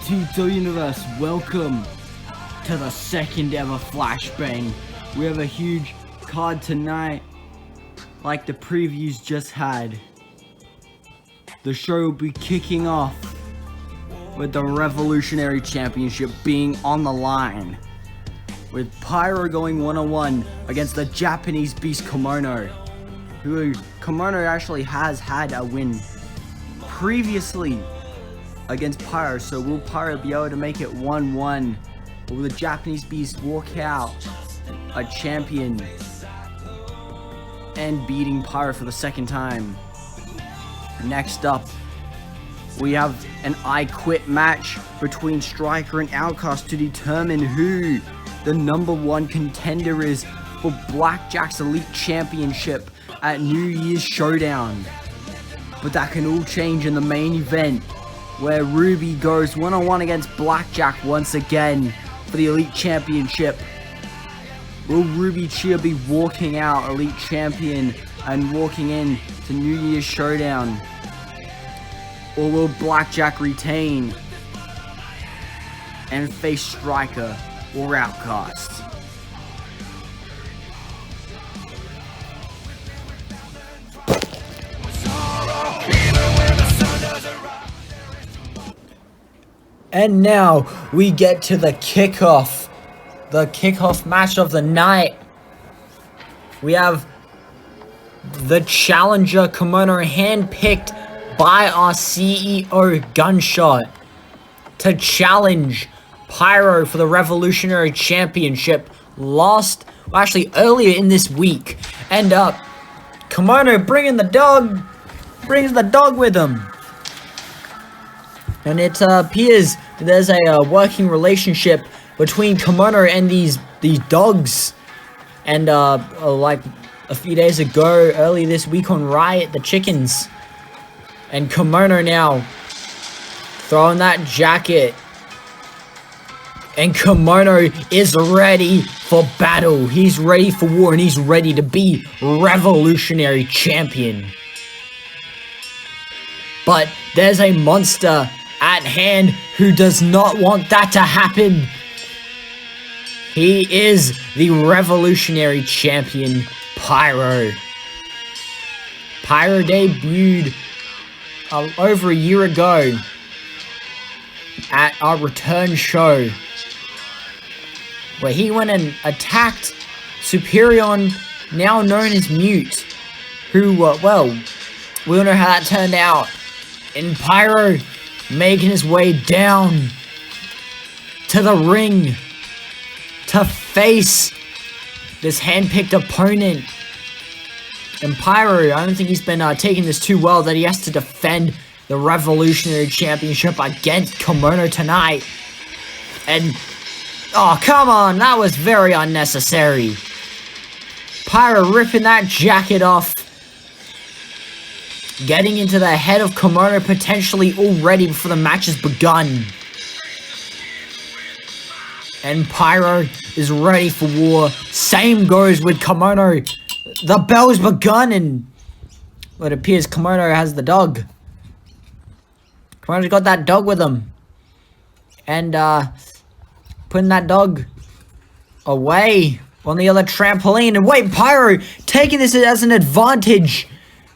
ETW Universe, welcome to the second ever flashbang. We have a huge card tonight, like the previews just had. The show will be kicking off with the Revolutionary Championship being on the line, with Pyro going one-on-one against the Japanese beast Kemono, who Kemono actually has had a win previously against Pyro. So will Pyro be able to make it 1-1? Will the Japanese beast walk out a champion and beating Pyro for the second time? Next up, we have an I Quit match between Striker and Outcast to determine who the number one contender is for Blackjack's Elite Championship at New Year's Showdown. But that can all change in the main event, where Ruby goes one-on-one against Blackjack once again for the Elite Championship. Will Ruby Chia be walking out Elite Champion and walking in to New Year's Showdown? Or will Blackjack retain and face Striker or Outcast? And now we get to the kickoff match of the night. We have the challenger Kemono, handpicked by our CEO Gunshot, to challenge Pyro for the Revolutionary Championship earlier in this week. And Kemono brings the dog with him. And it appears that there's a working relationship between Kemono and these dogs. And like a few days ago, early this week on Riot, the chickens. And Kemono now throwing that jacket. And Kemono is ready for battle. He's ready for war, and he's ready to be Revolutionary Champion. But there's a monster at hand who does not want that to happen. He is the Revolutionary Champion, Pyro. Pyro debuted over a year ago at our return show, where he went and attacked Superion, now known as Mute, who, we all know how that turned out. And Pyro making his way down to the ring to face this handpicked opponent. And Pyro, I don't think he's been taking this too well, that he has to defend the Revolutionary Championship against Kemono tonight. And, oh, come on, that was very unnecessary. Pyro ripping that jacket off, getting into the head of Kemono potentially already before the match has begun. And Pyro is ready for war. Same goes with Kemono. The bell's begun, and it appears Kemono has the dog. Kemono's got that dog with him. And putting that dog away on the other trampoline. And wait, Pyro taking this as an advantage.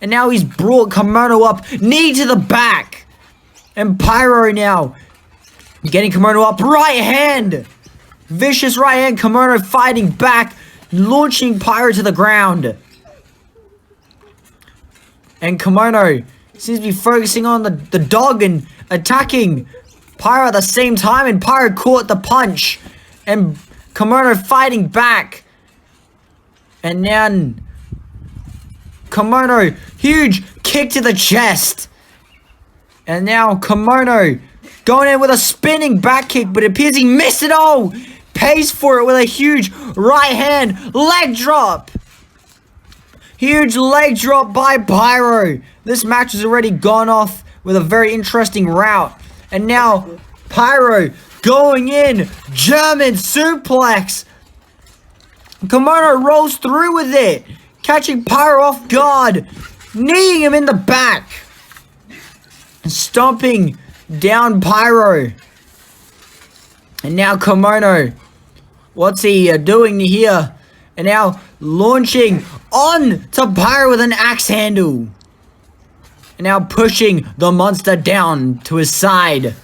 And now he's brought Kemono up, knee to the back. And Pyro now getting Kemono up, right hand. Vicious right hand, Kemono fighting back, launching Pyro to the ground. And Kemono seems to be focusing on the dog and attacking Pyro at the same time. And Pyro caught the punch. And Kemono fighting back. And now Kemono, huge kick to the chest. And now Kemono going in with a spinning back kick, but it appears he missed it all. Pays for it with a huge right hand leg drop. Huge leg drop by Pyro. This match has already gone off with a very interesting route. And now Pyro going in, German suplex. Kemono rolls through with it, catching Pyro off guard, kneeing him in the back, stomping down Pyro. And now Kemono, what's he doing here? And now launching on to Pyro with an axe handle. And now pushing the monster down to his side.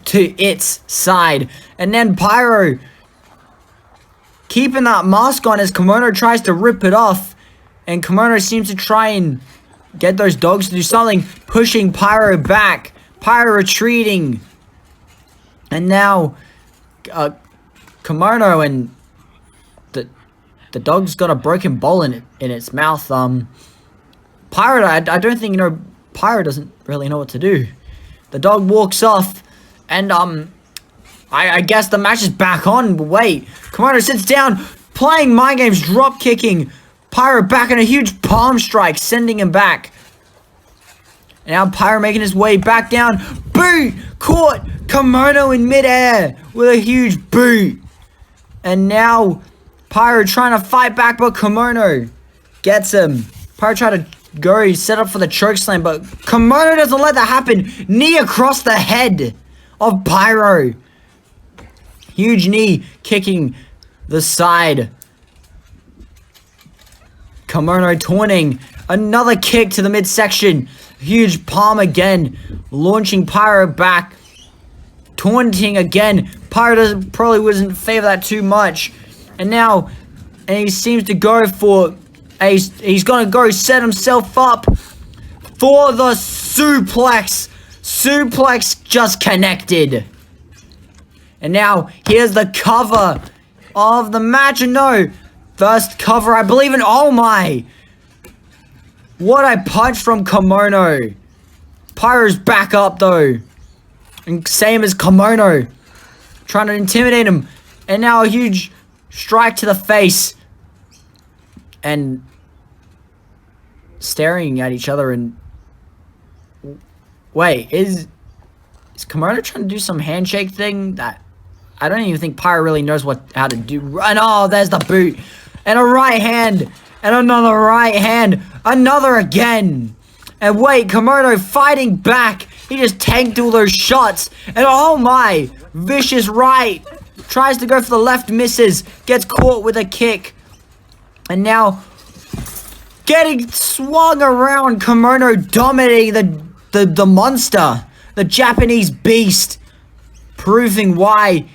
To its side. And then Pyro keeping that mask on as Kemono tries to rip it off. And Kemono seems to try and get those dogs to do something. Pushing Pyro back. Pyro retreating. And now Kemono and the dog's got a broken bowl in its mouth. Pyro, I don't think, Pyro doesn't really know what to do. The dog walks off, and I guess the match is back on. But wait, Kemono sits down, playing mind games, drop kicking Pyro back in a huge palm strike, sending him back. And now Pyro making his way back down. Boot! Caught Kemono in midair with a huge boot. And now Pyro trying to fight back, but Kemono gets him. Pyro trying to go set up for the chokeslam, but Kemono doesn't let that happen. Knee across the head of Pyro. Huge knee kicking the side. Kemono taunting. Another kick to the midsection. Huge palm again. Launching Pyro back. Taunting again. Pyro probably wouldn't favor that too much. And now, he seems to go for, he's going to go set himself up for the suplex. Suplex just connected. And now, here's the cover of the match. And no, first cover, I believe in, oh my. What a punch from Kemono. Pyro's back up though. And same as Kemono. Trying to intimidate him. And now a huge strike to the face. And staring at each other and... Wait, is Kemono trying to do some handshake thing that... I don't even think Pyro really knows how to do. And oh, there's the boot. And a right hand. And another right hand. Another again. And wait, Kemono fighting back. He just tanked all those shots. And oh my, vicious right. Tries to go for the left, misses. Gets caught with a kick. And now getting swung around. Kemono dominating the monster. The Japanese beast. Proving why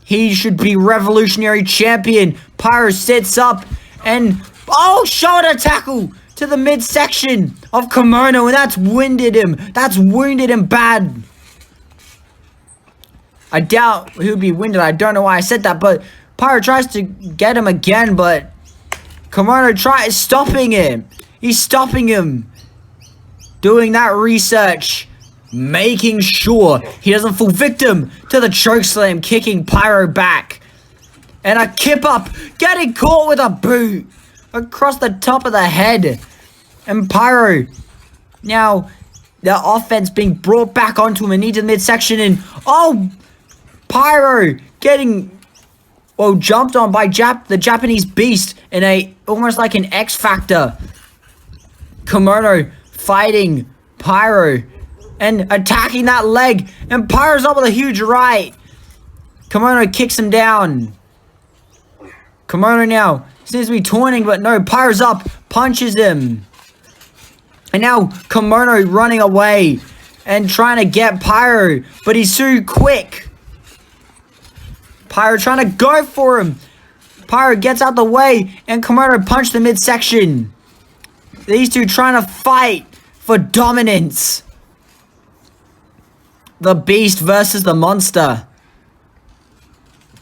he should be revolutionary champion. Pyro sits up and... Oh, shoulder tackle to the midsection of Kemono, and that's winded him. That's wounded him bad. I doubt he would be winded. I don't know why I said that, but Pyro tries to get him again, but Kemono tries stopping him. He's stopping him. Doing that research. Making sure he doesn't fall victim to the chokeslam, kicking Pyro back. And a kip up, getting caught with a boot. Across the top of the head. And Pyro. Now, the offense being brought back onto him and into the midsection. And, oh, Pyro getting, well, jumped on by the Japanese beast in a, almost like an X Factor. Kemono fighting Pyro. And attacking that leg. And Pyro's up with a huge right. Kemono kicks him down. Kemono now seems to be taunting, but no, Pyro's up, punches him. And now Kemono running away and trying to get Pyro, but he's too quick. Pyro trying to go for him. Pyro gets out the way, and Kemono punched the midsection. These two trying to fight for dominance. The beast versus the monster.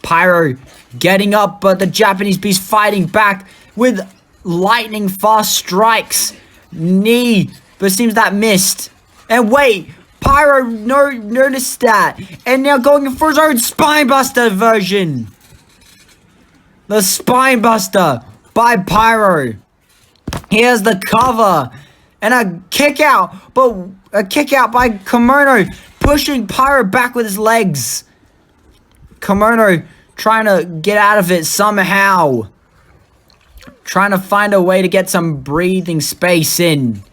Pyro getting up, but the Japanese beast fighting back with lightning fast strikes. Knee, but seems that missed. And wait, Pyro noticed that. And now going for his own Spinebuster version. The Spinebuster by Pyro. Here's the cover. And a kick out, but a kick out by Kemono, pushing Pyro back with his legs. Kemono trying to get out of it somehow. Trying to find a way to get some breathing space in.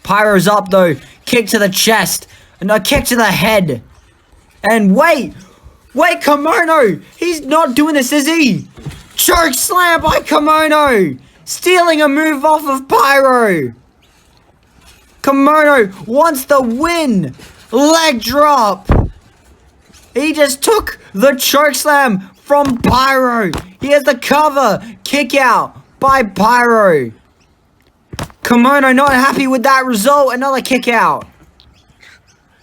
Pyro's up though. Kick to the chest. And a kick to the head. And wait. Wait, Kemono! He's not doing this, is he? Choke slam by Kemono! Stealing a move off of Pyro! Kemono wants the win! Leg drop! He just took the choke slam from Pyro! He has the cover! Kick out by Pyro! Kemono not happy with that result, another kick out.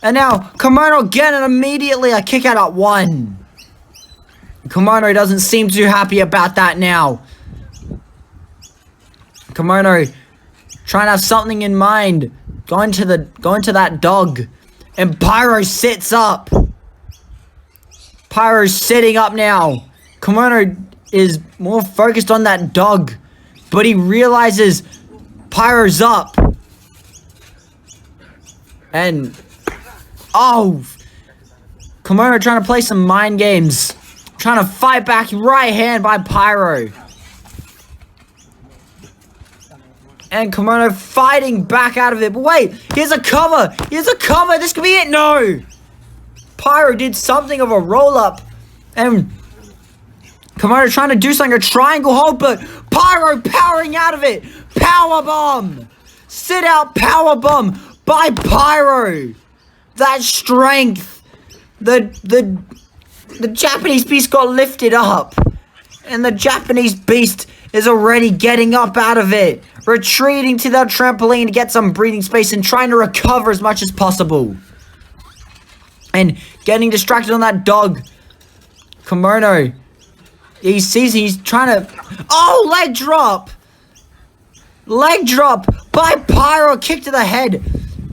And now, Kemono again, and immediately a kick out at 1. Kemono doesn't seem too happy about that now. Kemono trying to have something in mind. Going to that dog. And Pyro sits up. Pyro's sitting up now. Kemono is more focused on that dog. But he realizes Pyro's up. And oh, Kemono trying to play some mind games. Trying to fight back, right hand by Pyro. And Kemono fighting back out of it. But wait, here's a cover. Here's a cover. This could be it. No. Pyro did something of a roll-up. And Kemono trying to do something, a triangle hold, but Pyro powering out of it. Power bomb. Sit out power bomb by Pyro. That strength. The Japanese beast got lifted up. And the Japanese beast is already getting up out of it. Retreating to that trampoline to get some breathing space and trying to recover as much as possible. And getting distracted on that dog. Kemono. He sees he's trying to... Oh, leg drop. Leg drop by Pyro. Kick to the head.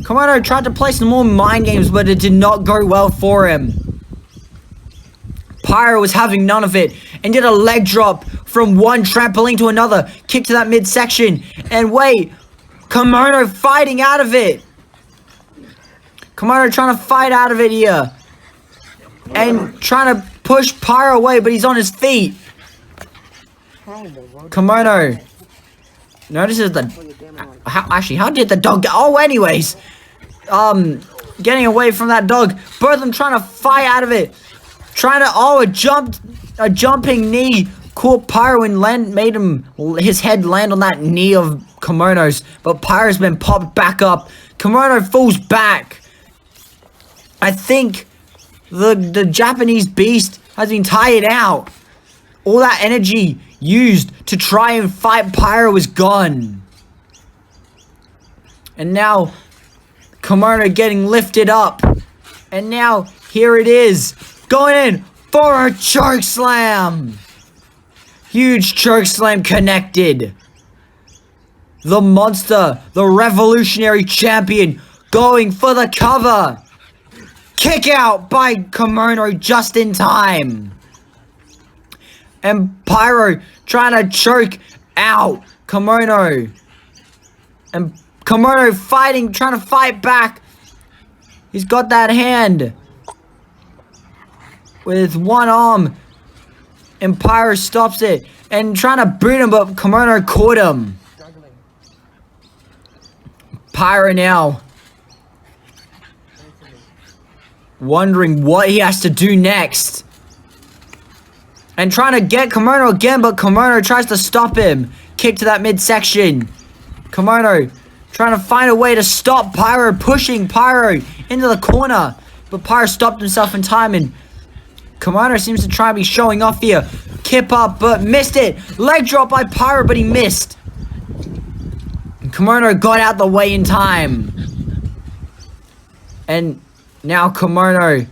Kemono tried to play some more mind games, but it did not go well for him. Pyro was having none of it and did a leg drop from one trampoline to another. Kick to that midsection. And wait, Kemono fighting out of it. Kemono trying to fight out of it here. And trying to push Pyro away, but he's on his feet. Kemono notices how did the dog go? Oh, anyways. Getting away from that dog. Both of them trying to fight out of it. Trying to, a jumping knee caught Pyro and made his head land on that knee of Kemono's. But Pyro's been popped back up. Kemono falls back. I think the Japanese beast has been tired out. All that energy used to try and fight Pyro is gone. And now, Kemono getting lifted up. And now, here it is. Going in for a choke slam. Huge choke slam connected. The monster, the revolutionary champion, going for the cover. Kick out by Kemono just in time. And Pyro trying to choke out Kemono. And Kemono fighting, trying to fight back. He's got that hand with one arm. And Pyro stops it. And trying to boot him, but Kemono caught him. Pyro now wondering what he has to do next. And trying to get Kemono again, but Kemono tries to stop him. Kick to that midsection. Kemono trying to find a way to stop Pyro, pushing Pyro into the corner. But Pyro stopped himself in time, and Kemono seems to try and be showing off here. Kip up, but missed it. Leg drop by Pyro, but he missed. And Kemono got out the way in time. And now Kemono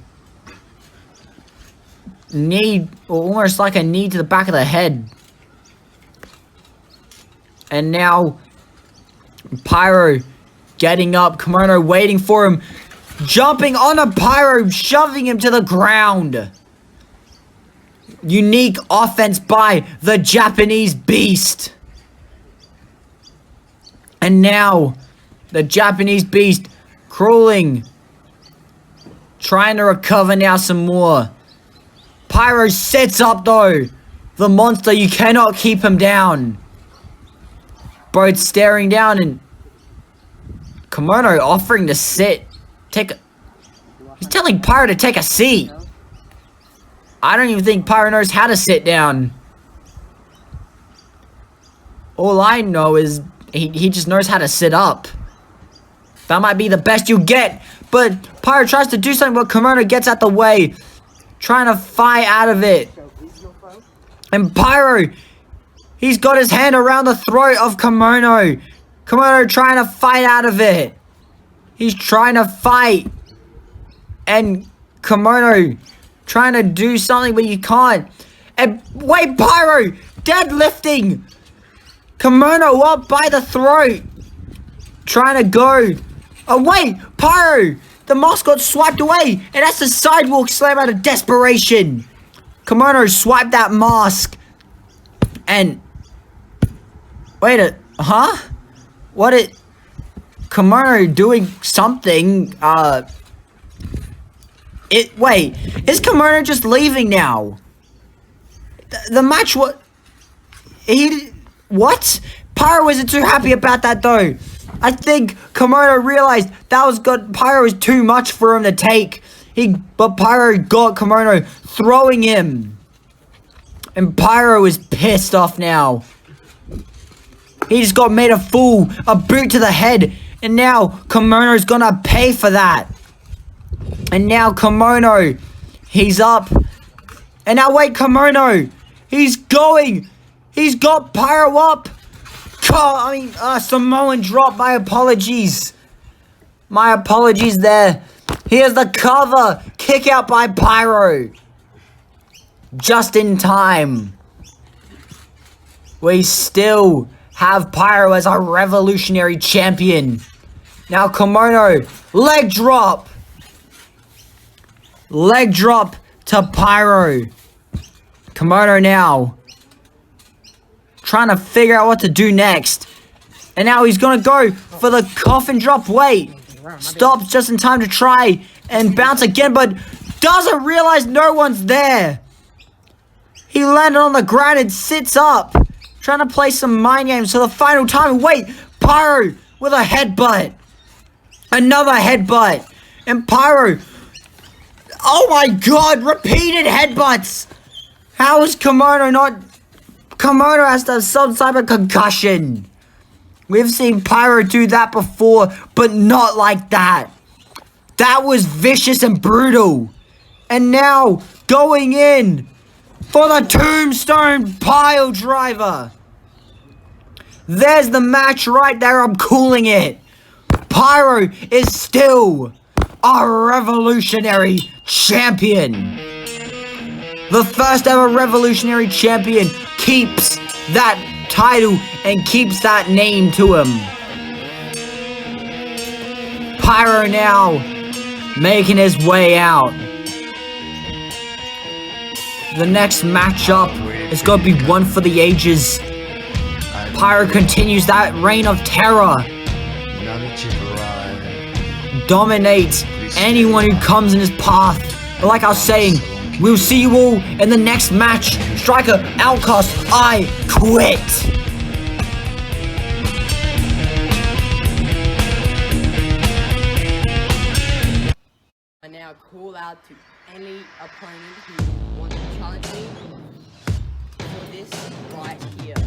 almost like a knee to the back of the head. And now Pyro getting up. Kemono waiting for him. Jumping on a Pyro, shoving him to the ground. Unique offense by the Japanese beast. And now the Japanese beast crawling. Trying to recover now some more. Pyro sits up though. The monster, you cannot keep him down. Both staring down, and Kemono offering to sit. He's telling Pyro to take a seat. I don't even think Pyro knows how to sit down. All I know is he just knows how to sit up. That might be the best you get. But Pyro tries to do something, but Kemono gets out the way. Trying to fight out of it. And Pyro, he's got his hand around the throat of Kemono. Kemono trying to fight out of it. He's trying to fight. And Kemono trying to do something, but you can't. And wait, Pyro, deadlifting Kemono up by the throat. Trying to go. Oh wait, Pyro, the mask got swiped away. And that's the sidewalk slam out of desperation. Kemono swiped that mask. And wait huh? What it Kemono doing something? Wait, is Kemono just leaving now? The match, what? What? Pyro wasn't too happy about that though. I think Kemono realized Pyro was too much for him to take. But Pyro got Kemono, throwing him. And Pyro is pissed off now. He just got made a fool, a boot to the head. And now Kemono's gonna pay for that. And now Kemono, he's up. And now wait, Kemono, he's going. He's got Pyro up. Samoan drop, my apologies. My apologies there. Here's the cover. Kick out by Pyro. Just in time. We still have Pyro as our revolutionary champion. Now Kemono, leg drop. Leg drop to Pyro. Kemono now trying to figure out what to do next. And now he's gonna go for the coffin drop. Wait. Stops just in time to try and bounce again, but doesn't realize no one's there. He landed on the ground and sits up. Trying to play some mind games for the final time. Wait, Pyro with a headbutt. Another headbutt. And Pyro, oh my god, repeated headbutts. How is Kemono not... Kemono has to have some type of concussion. We've seen Pyro do that before, but not like that. That was vicious and brutal. And now, going in for the tombstone pile driver. There's the match right there. I'm calling it. Pyro is still our revolutionary champion. The first ever revolutionary champion keeps that title and keeps that name to him. Pyro now making his way out. The next matchup is going to be one for the ages. Pyro continues that reign of terror. Dominates anyone who comes in his path. But like I was saying, we'll see you all in the next match. Striker, Outcast, I quit. I now call out to any opponent who wants to challenge me for this right here.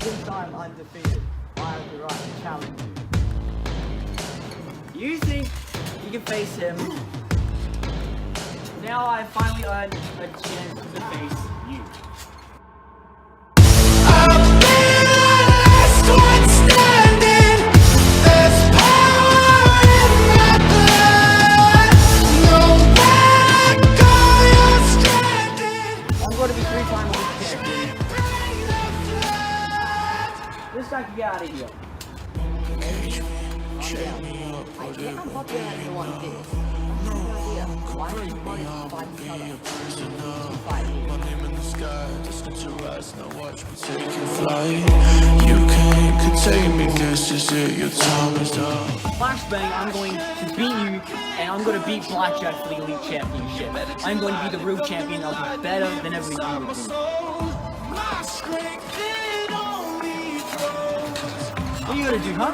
Since I'm undefeated, I have the right to challenge you. You think you can face him? Now I finally earned a chance to face you. I'm going to be 3-time Olympic champion. This guy can get out of here. I get unpopular as the one this. Why don't you want to fight each other? Fight me. You can't contain me, this is it, your time is up. Flashbang, I'm going to beat you, and I'm going to beat Blackjack for the Elite Championship. I'm going to be the real champion, I'll be better than everyone with you. What are you going to do, huh?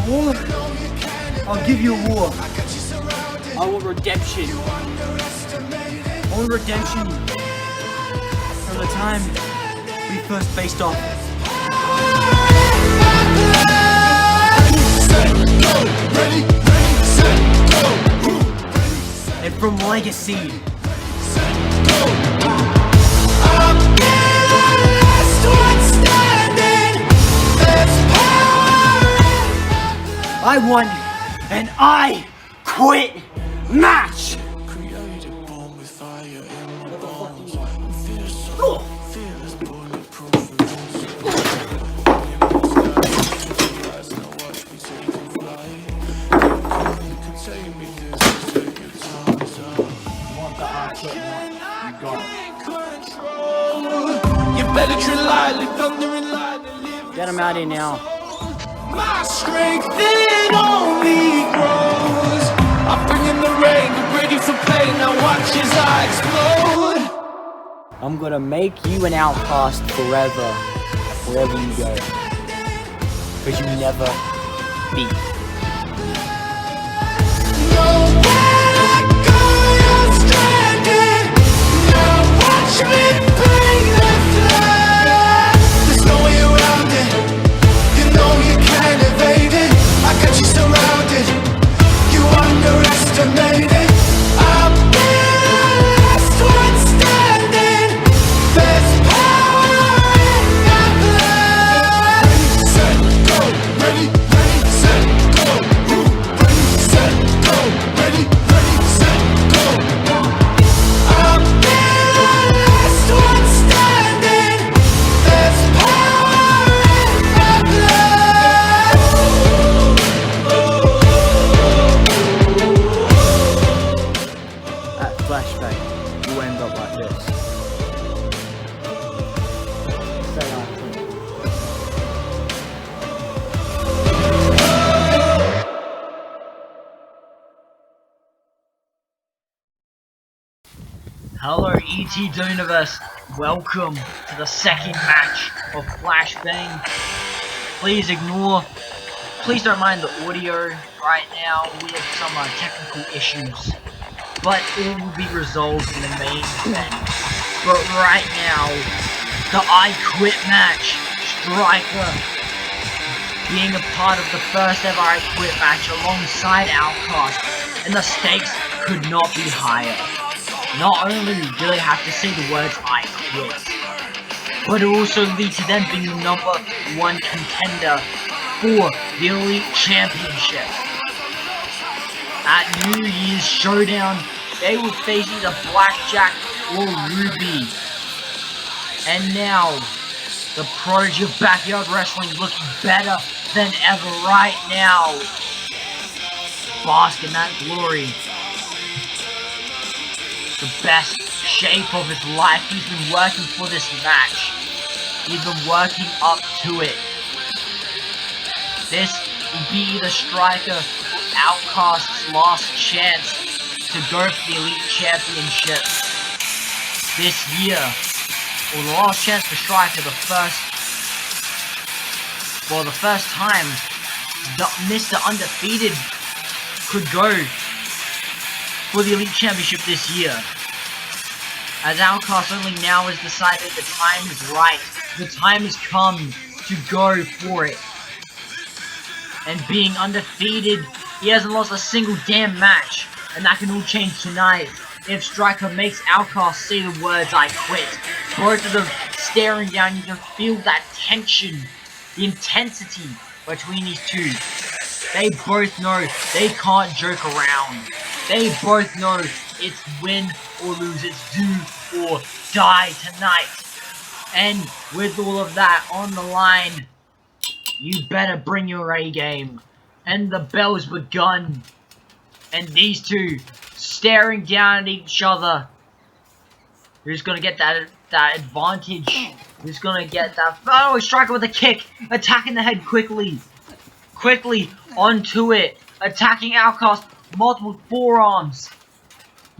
war? I'll give you a war. I want redemption. I want redemption from the time we first faced off. And from legacy. I won and I quit match. Created born with fire in my bones. I'm fearless, bulletproof. Now watch me take a flight. You can take me this is where your time's up. You got it. You better tread lightly, thunder and lightning. Get him out of here now. My strength it only grows. I bring in the rain, get ready for pain. Now watch as I explode. I'm gonna make you an outcast forever, wherever you go. Because you never beat. Nowhere I go, you're stranded. Now watch me bring the flood. There's no way around it. You know you can't evade it. I got you surrounded. You underestimate it. I've been the last one standing. There's power in my blood. Ready, set, go. Ready, set, go. Ready, set, go. I've been the last one standing. There's power in my blood. At flashback, you end up like this. Say after me. Hello ETW Universe, welcome to the second match of Flashbang. Please don't mind the audio right now, we have some technical issues, but all will be resolved in the main event. But right now, the I Quit match, Striker being a part of the first ever I Quit match alongside Outcast, and the stakes could not be higher. Not only do they have to say the words I quit, but it also leads to them being the number one contender for the Elite Championship. At New Year's Showdown, they will face either Blackjack or Ruby. And now, the prodigy of backyard wrestling looking better than ever right now. Bask in that glory. The best shape of his life. He's been working for this match. He's been working up to it. This will be the Striker or Outcast's last chance to go for the Elite Championship this year. Or the last chance for Striker, the first time Mr. Undefeated could go for the Elite Championship this year. As Outcast only now has decided the time is right. The time has come to go for it. And being undefeated, he hasn't lost a single damn match. And that can all change tonight if Striker makes Outcast say the words I quit. Both of them staring down, you can feel that tension, the intensity between these two. They both know they can't joke around. They both know it's win or lose, it's do or die tonight. And with all of that on the line, you better bring your A game. And the bell's begun. And these two staring down at each other. Who's gonna get that advantage? Who's gonna get that? Oh, Striker with a kick, attacking the head quickly onto it, attacking Outcast, multiple forearms,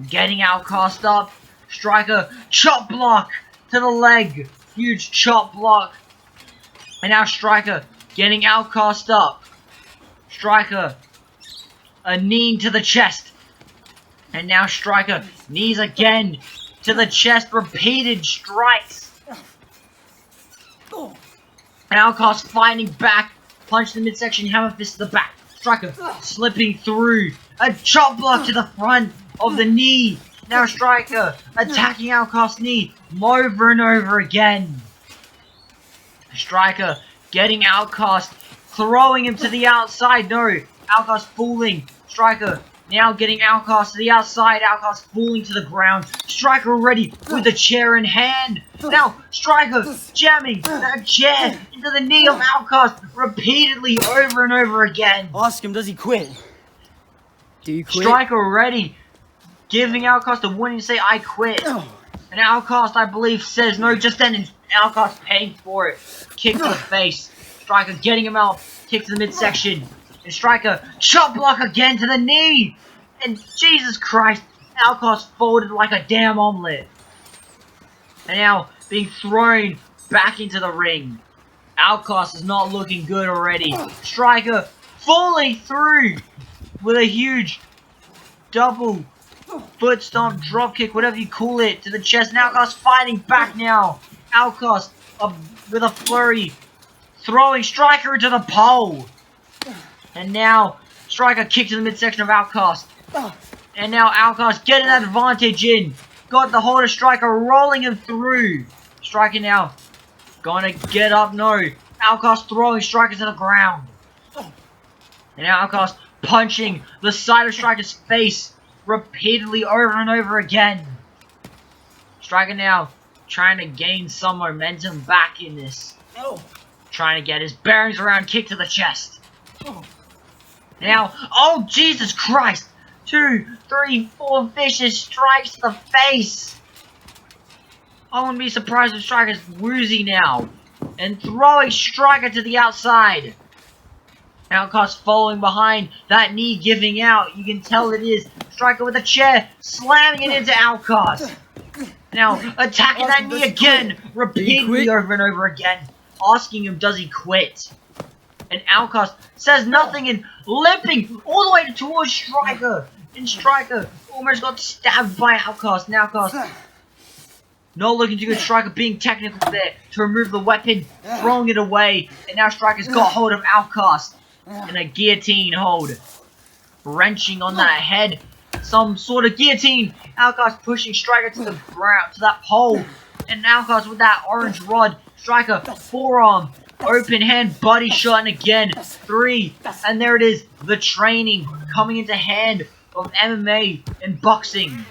getting Outcast up. Striker chop block to the leg, huge chop block, and now Striker getting Outcast up. Striker, a knee to the chest. And now Striker, knees again to the chest, repeated strikes. Outcast fighting back, punch to the midsection, hammer fist to the back. Striker slipping through, a chop block to the front of the knee. Now Striker attacking Outcast's knee over and over again. Striker getting Outcast, throwing him to the outside. No, Outcast falling. Striker now getting Outcast to the outside. Outcast falling to the ground. Striker already with the chair in hand. Now Striker jamming that chair into the knee of Outcast repeatedly over and over again. Ask him, does he quit? Do you quit? Striker already giving Outcast a warning to say, I quit. And Outcast, I believe, says no just then, and Outcast paying for it. Kick to the face. Striker getting him out. Kick to the midsection. And Striker, chop block again to the knee! And Jesus Christ, Outcast folded like a damn omelette. And now, being thrown back into the ring. Outcast is not looking good already. Striker falling through with a huge double foot stomp, drop kick, whatever you call it, to the chest. And Outcast fighting back now. Outcast with a flurry, throwing Striker into the pole. And now, Striker kick to the midsection of Outcast. And now Outcast getting that advantage in. Got the hold of Striker, rolling him through. Striker now gonna get up, no. Outcast throwing Striker to the ground. And now Outcast punching the side of Striker's face repeatedly over and over again. Striker now trying to gain some momentum back in this. Trying to get his bearings around, kick to the chest. Now, oh Jesus Christ! 2, 3, 4 vicious strikes to the face. I wouldn't be surprised if Striker's woozy now. And throwing Striker to the outside. Outcast following behind, that knee giving out. You can tell it is. Striker with a chair, slamming it into Outcast. Now, attacking that knee again, repeatedly over and over again. Asking him, does he quit? And Outcast says nothing and limping all the way towards Striker. And Striker almost got stabbed by Outcast. And Outcast not looking too good. Striker being technical there to remove the weapon, throwing it away. And now Striker's got hold of Outcast in a guillotine hold. Wrenching on that head. Some sort of guillotine. Outcast pushing Striker to the ground, to that pole. And Outcast with that orange rod. Striker, forearm, open hand, body shot, and again, 3. And there it is, the training coming into hand of MMA and boxing.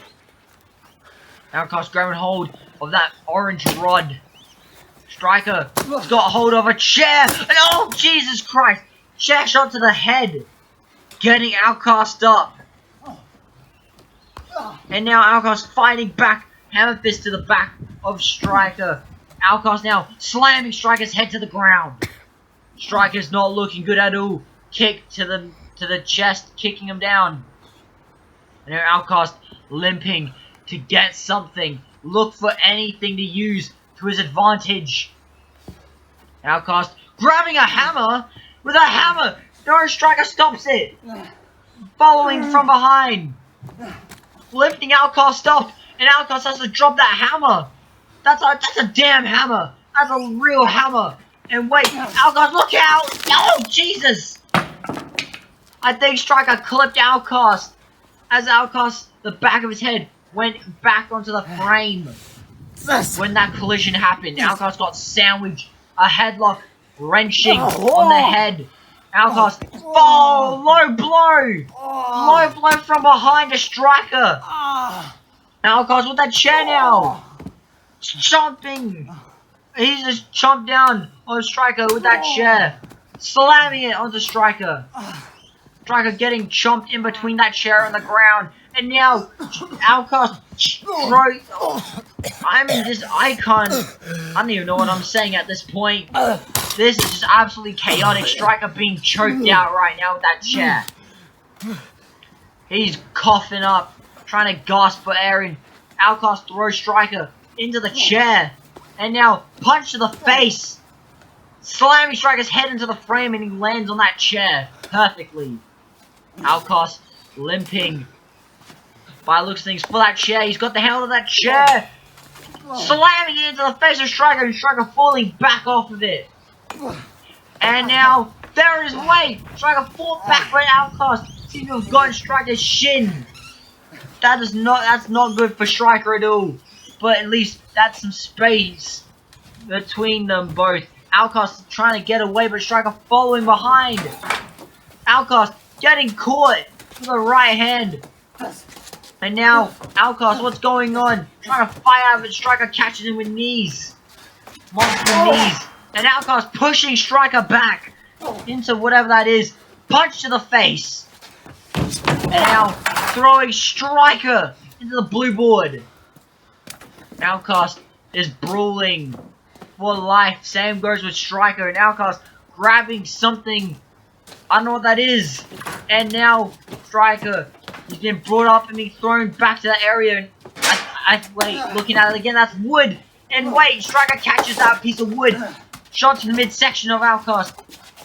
Outcast grabbing hold of that orange rod. Striker has got hold of a chair, and oh Jesus Christ, chair shot to the head, getting Outcast up. And now Outcast fighting back, hammer fist to the back of Striker. Outcast now slamming Striker's head to the ground. Striker's not looking good at all. Kick to the chest, kicking him down. And now Outcast limping to get something. Look for anything to use to his advantage. Outcast grabbing a hammer with a hammer. No, Striker stops it. Following from behind. Lifting Outcast up, and Outcast has to drop that hammer. That's a damn hammer. That's a real hammer. And wait, Outcast, look out! Oh, Jesus! I think Striker clipped Outcast. As Outcast, the back of his head went back onto the frame. When that collision happened, Outcast got sandwiched. A headlock wrenching on the head. Outcast, low blow! Low blow from behind a Striker. Outcast with that chair now. Chomping. He's just chomped down on Striker with that chair. Slamming it onto Striker. Striker getting chomped in between that chair and the ground. And now, Outcast I'm just, I don't even know what I'm saying at this point. This is just absolutely chaotic. Striker being choked out right now with that chair. He's coughing up, trying to gasp for air, and Outcast throws Striker into the chair. And now, punch to the face. slamming Striker's head into the frame, and he lands on that chair perfectly. Outcast limping by looks of things for that chair. He's got the handle of that chair, slamming it into the face of Striker, and Striker falling back off of it. And now there it is. Wait, Striker fought back when Outcast seems to have gotten Striker's shin. That's not good for Striker at all. But at least that's some space between them both. Outcast trying to get away, but Striker following behind. Outcast getting caught with the right hand. And now, Outcast, what's going on? Trying to fight out of it. Striker catches him with knees. Multiple knees. And Outcast pushing Striker back into whatever that is. Punch to the face. And now, throwing Striker into the blue board. Outcast is brawling for life. Same goes with Striker, and Outcast grabbing something. I don't know what that is. And now Striker has been brought up and being thrown back to that area. And wait, looking at it again, that's wood. And wait, Striker catches that piece of wood. Shot to the midsection of Outcast.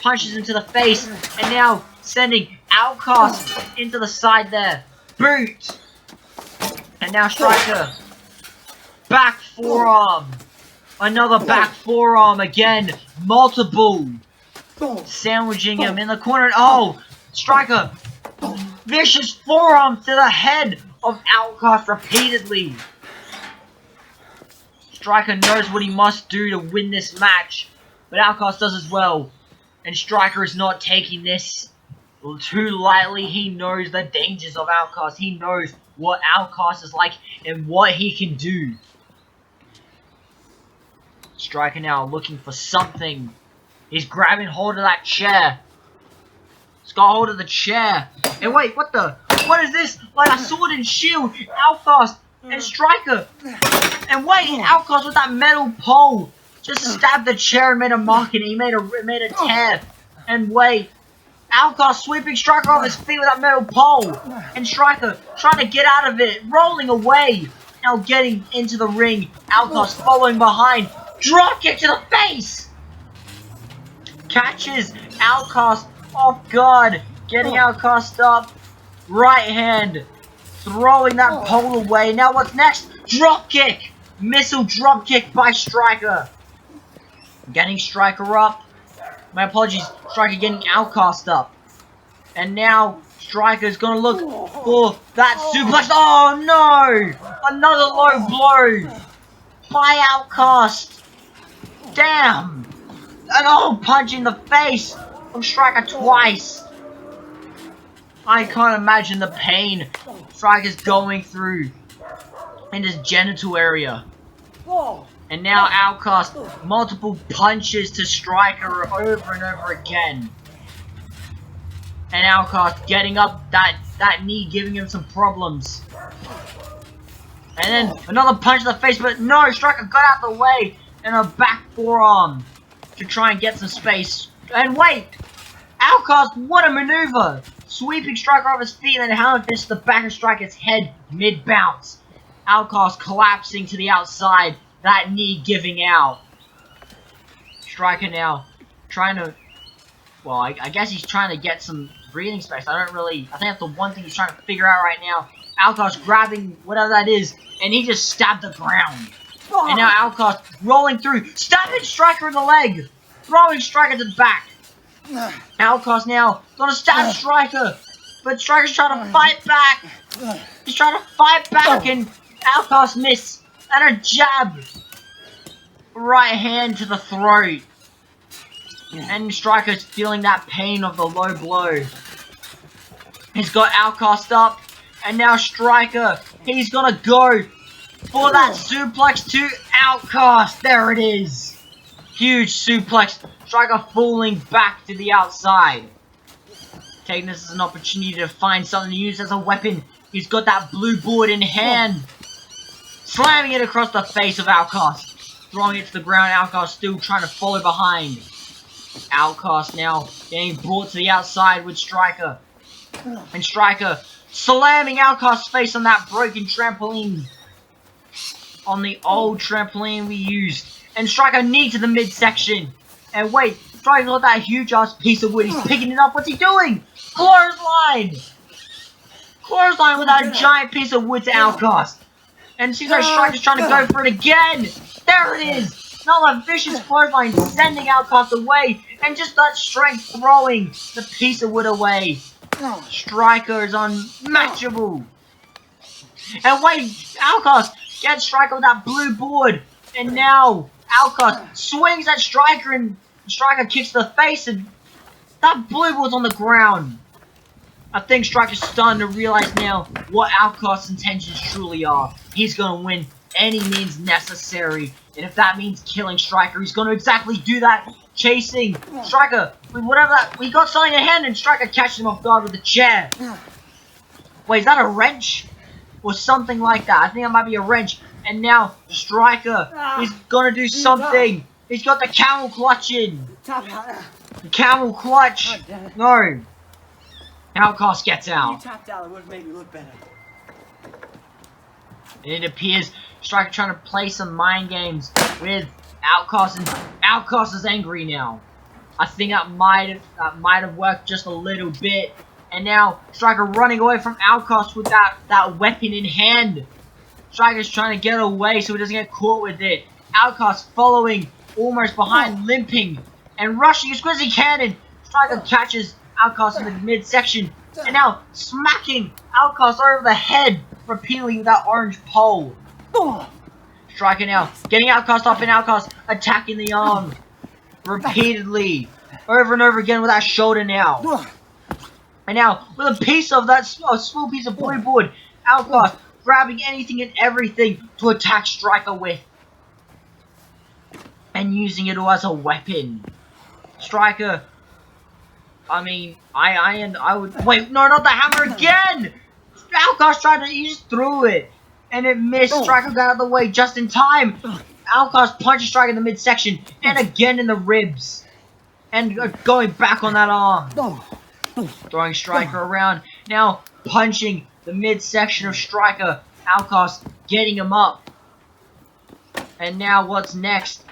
Punches into the face. And now sending Outcast into the side there. Boot. And now Striker. Back forearm. Another back forearm again. Multiple. Sandwiching him in the corner. Oh, Striker. Vicious forearm to the head of Outcast repeatedly. Striker knows what he must do to win this match. But Outcast does as well. And Striker is not taking this too lightly. He knows the dangers of Outcast. He knows what Outcast is like and what he can do. Striker now looking for something. He's grabbing hold of that chair. He's got hold of the chair. And wait, what is this? Like a sword and shield. Outcast and Striker. And wait, Outcast with that metal pole. Just stabbed the chair and made a mark in it. He made a tear. And wait. Outcast sweeping Striker off his feet with that metal pole. And Striker trying to get out of it. Rolling away. Now getting into the ring. Outcast following behind. Drop kick to the face. Catches Outcast off guard. Getting Outcast up. Right hand. Throwing that pole away. Now what's next? Drop kick. Missile drop kick by Striker. Getting Striker up. My apologies. Striker getting Outcast up. And now Striker's gonna look for that suplex. Oh no! Another low blow by Outcast. Damn! An old punch in the face from Striker twice. I can't imagine the pain Striker's going through in his genital area. And now Outcast, multiple punches to Striker over and over again. And Outcast getting up, that knee giving him some problems. And then another punch to the face, but no, Striker got out the way. And a back forearm to try and get some space. And wait! Outcast, what a maneuver! Sweeping Striker off his feet and then hammer fist to the back of Striker's head mid-bounce. Outcast collapsing to the outside. That knee giving out. Striker now trying to... Well, I guess he's trying to get some breathing space. I think that's the one thing he's trying to figure out right now. Outcast grabbing whatever that is. And he just stabbed the ground. And now Outcast rolling through, stabbing Striker in the leg, throwing Striker to the back. Outcast now gonna stab Striker, but Striker's trying to fight back. He's trying to fight back, and Outcast missed. And a jab, right hand to the throat. And Striker's feeling that pain of the low blow. He's got Outcast up, and now Striker, he's gonna go for that suplex to Outcast. There it is. Huge suplex. Striker falling back to the outside. Taking this as an opportunity to find something to use as a weapon. He's got that blue board in hand. Slamming it across the face of Outcast. Throwing it to the ground. Outcast still trying to follow behind. Outcast now getting brought to the outside with Striker. And Striker slamming Outcast's face on that broken trampoline. On the old trampoline we used. And Striker knee to the midsection. And wait, Striker's got that huge ass piece of wood. He's picking it up. What's he doing? Clothesline! Clothesline with that giant piece of wood to Outcast. And seems like Striker's trying to go for it again. There it is. Another vicious clothesline sending Outcast away. And just that strength throwing the piece of wood away. Striker is unmatchable. And wait, Outcast gets Striker with that blue board. And now Outcast swings at Striker and Striker kicks the face and that blue board's on the ground. I think Striker's starting to realize now what Outcast's intentions truly are. He's going to win any means necessary. And if that means killing Striker, he's going to exactly do that. Chasing Striker with whatever that... We got something in hand and Striker catches him off guard with a chair. Wait, is that a wrench? Or something like that. I think that might be a wrench. And now Striker is going to do something. He's got the camel clutch in. The camel clutch. No. Outcast gets out. You tapped out, it would have made me look better. And it appears Striker trying to play some mind games with Outcast, and Outcast is angry now. I think that might have worked just a little bit. And now Striker running away from Outcast with that weapon in hand. Striker's trying to get away so he doesn't get caught with it. Outcast following, almost behind, limping and rushing as quick as he can. And Striker catches Outcast in the midsection and now smacking Outcast over the head repeatedly with that orange pole. Striker now getting Outcast up and Outcast attacking the arm repeatedly over and over again with that shoulder now. And now with a piece of that small piece of blue board, Outcast grabbing anything and everything to attack Striker with and using it all as a weapon. Striker, I mean, I would wait. No, not the hammer again. Outcast tried to, he just threw it and it missed. Striker got out of the way just in time. Outcast punches Striker in the midsection and again in the ribs and going back on that arm. Throwing Striker around, now punching the midsection of Striker. Outcast getting him up. And now what's next?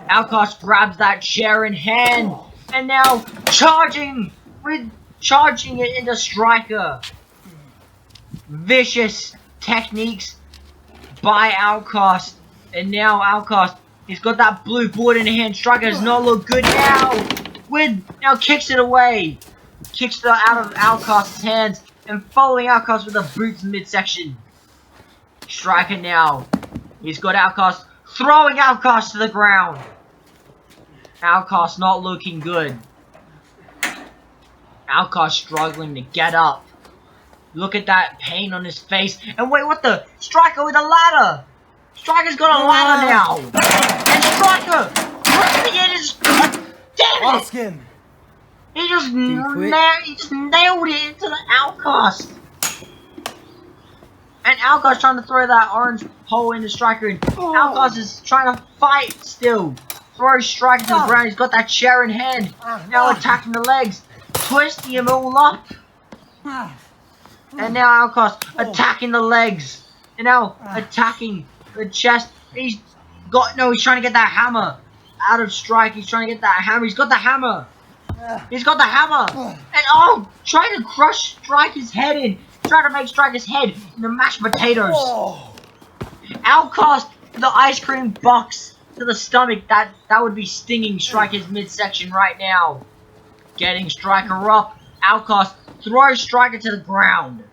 Outcast grabs that chair in hand and now charging it into Striker. Vicious techniques by Outcast. And now Outcast, he's got that blue board in hand. Striker does not look good now. Now kicks it away. Kicks it out of Outcast's hands and following Outcast with a boots midsection. Striker now. He's got Outcast throwing Outcast to the ground. Outcast not looking good. Outcast struggling to get up. Look at that pain on his face. And wait, what the? Striker with a ladder. Striker's got a ladder now. And Striker ripping it is. Damn it! Skin. He just nailed it into the Outcast. And Outcast trying to throw that orange pole into Striker. And Outcast is trying to fight still. Throws Striker to the ground. He's got that chair in hand. Now attacking the legs. Twisting him all up. And now Outcast attacking the legs. And now attacking the chest. He's trying to get that hammer out of Striker. He's trying to get that hammer. He's got the hammer. He's got the hammer. And trying to crush Striker's head in. Trying to make Striker's head into mashed potatoes. Outcast the ice cream box to the stomach. That would be stinging Striker's midsection right now. Getting Striker up. Outcast throws Striker to the ground.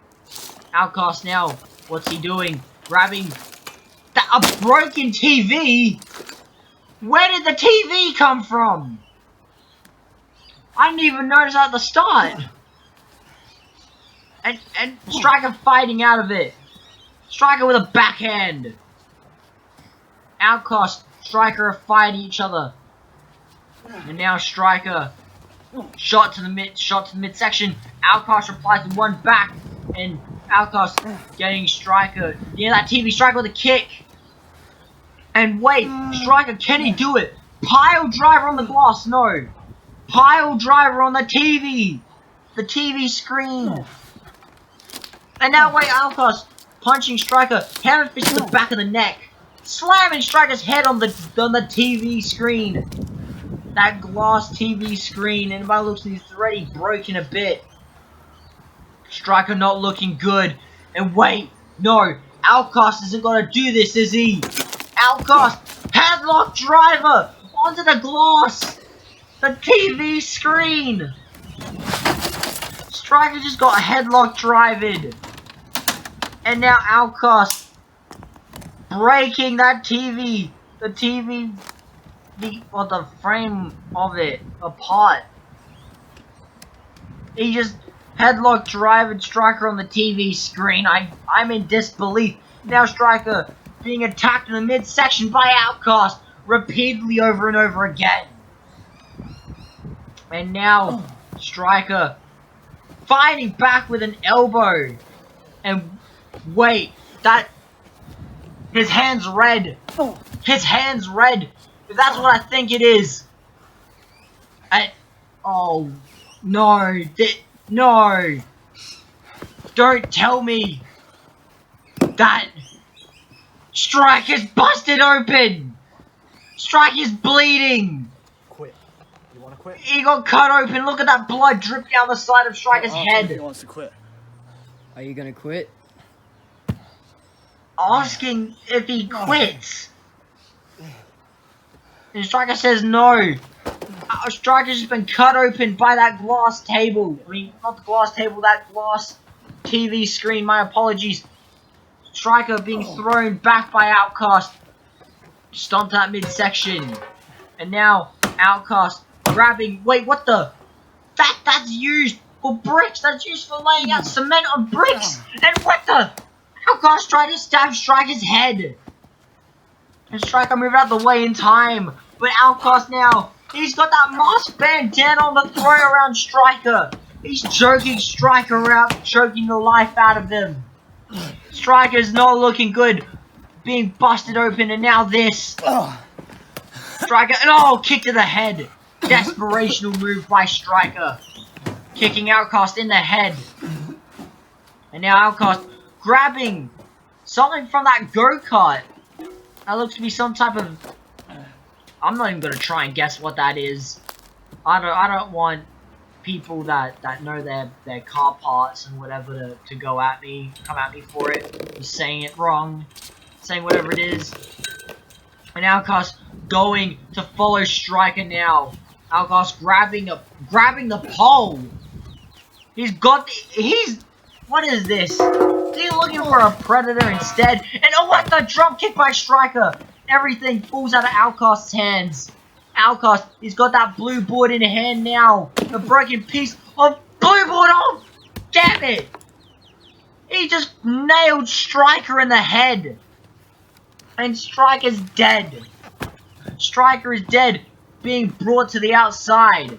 Outcast now, what's he doing? Grabbing a broken TV? Where did the TV come from? I didn't even notice that at the start. And Striker fighting out of it. Striker with a backhand. Outcast, Striker are fighting each other. And now Striker shot to the midsection. Outcast replies with one back. And Outcast getting Striker. Yeah, that TV Striker with a kick. And wait, Striker, can he do it? Pile driver on the glass, no. Pile driver on the TV. The TV screen. And now wait, Outcast punching Striker, hammer fist to the back of the neck. Slamming Striker's head on the TV screen. that glass TV screen, and by the looks of it, it's already broken a bit. Striker not looking good. And wait, no, Outcast isn't gonna do this, is he? Outcast, headlock driver onto the glass, the TV screen. Striker just got headlock drived, and now Outcast breaking that TV, the frame of it apart. He just headlock driving Striker on the TV screen. I'm in disbelief. Now Striker being attacked in the midsection by Outcast repeatedly over and over again. And now Striker fighting back with an elbow. And wait, his hand's red. His hand's red. If that's what I think it is. Oh no. No! Don't tell me that Striker's busted open! Striker's bleeding! Quit. You wanna quit? He got cut open. Look at that blood drip down the side of Striker's head. He wants to quit. Are you gonna quit? Asking if he quits. And Striker says no. Striker's just been cut open by that glass table. I mean, not the glass table, that glass TV screen. My apologies. Striker being thrown back by Outcast. Stomped that midsection. And now, Outcast grabbing... Wait, what the... That's used for bricks. That's used for laying out cement on bricks. And what the... Outcast tried to stab Striker's head. And Striker moved out the way in time. But Outcast now... He's got that moss bandana on the throat around Striker. He's choking Striker out, choking the life out of him. Striker's not looking good, being busted open, and now this. Striker, and oh, kick to the head. Desperational move by Striker. Kicking Outcast in the head. And now Outcast grabbing something from that go-kart. That looks to be some type of... I'm not even gonna try and guess what that is. I don't want people that know their car parts and whatever to go at me, come at me for it. Just saying it wrong, saying whatever it is. And Outcast going to follow Striker now. Outcast grabbing the pole. What is this? Is he looking for a predator instead? And oh, what the drop kick by Striker! Everything falls out of Outcast's hands. Outcast, he's got that blue board in hand now. The broken piece of blue board. Oh, damn it! He just nailed Striker in the head. And Striker's dead. Striker is dead, being brought to the outside.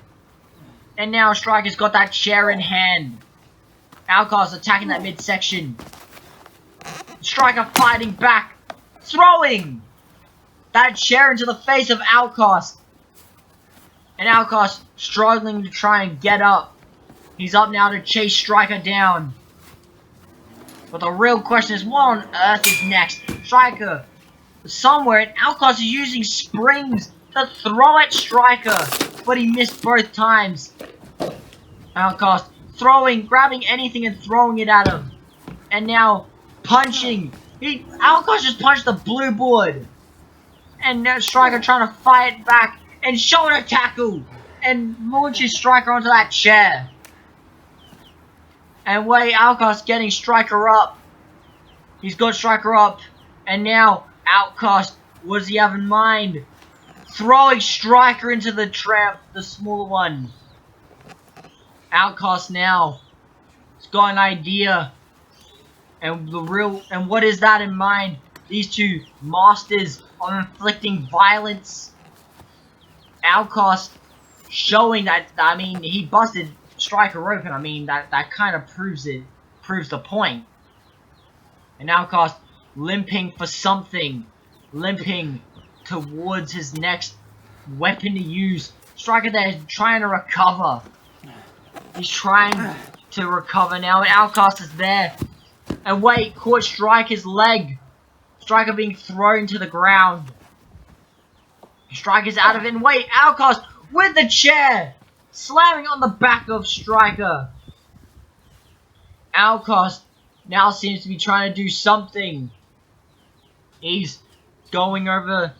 And now Striker's got that chair in hand. Outcast attacking that midsection. Striker fighting back. Throwing that chair into the face of Outcast. And Outcast struggling to try and get up. He's up now to chase Striker down. But the real question is, what on earth is next? Striker somewhere, and Outcast is using springs to throw at Striker. But he missed both times. Outcast throwing, grabbing anything and throwing it at him. And now punching. Outcast just punched the blue board. And now Striker trying to fight back and shoulder tackle and launches Striker onto that chair. And wait, Outcast getting Striker up. He's got Striker up. And now Outcast, what does he have in mind? Throwing Striker into the tramp, the smaller one. Outcast now. He's got an idea. And what is that in mind? These two masters of inflicting violence. Outcast showing that, I mean, he busted Striker open. I mean, that kind of proves the point. And Outcast limping for something. Limping towards his next weapon to use. Striker there is trying to recover. He's trying to recover now, and Outcast is there. And wait, caught Striker's leg. Striker being thrown to the ground. Striker's out of it, and wait, Outcast with the chair, slamming on the back of Striker. Outcast now seems to be trying to do something. He's going over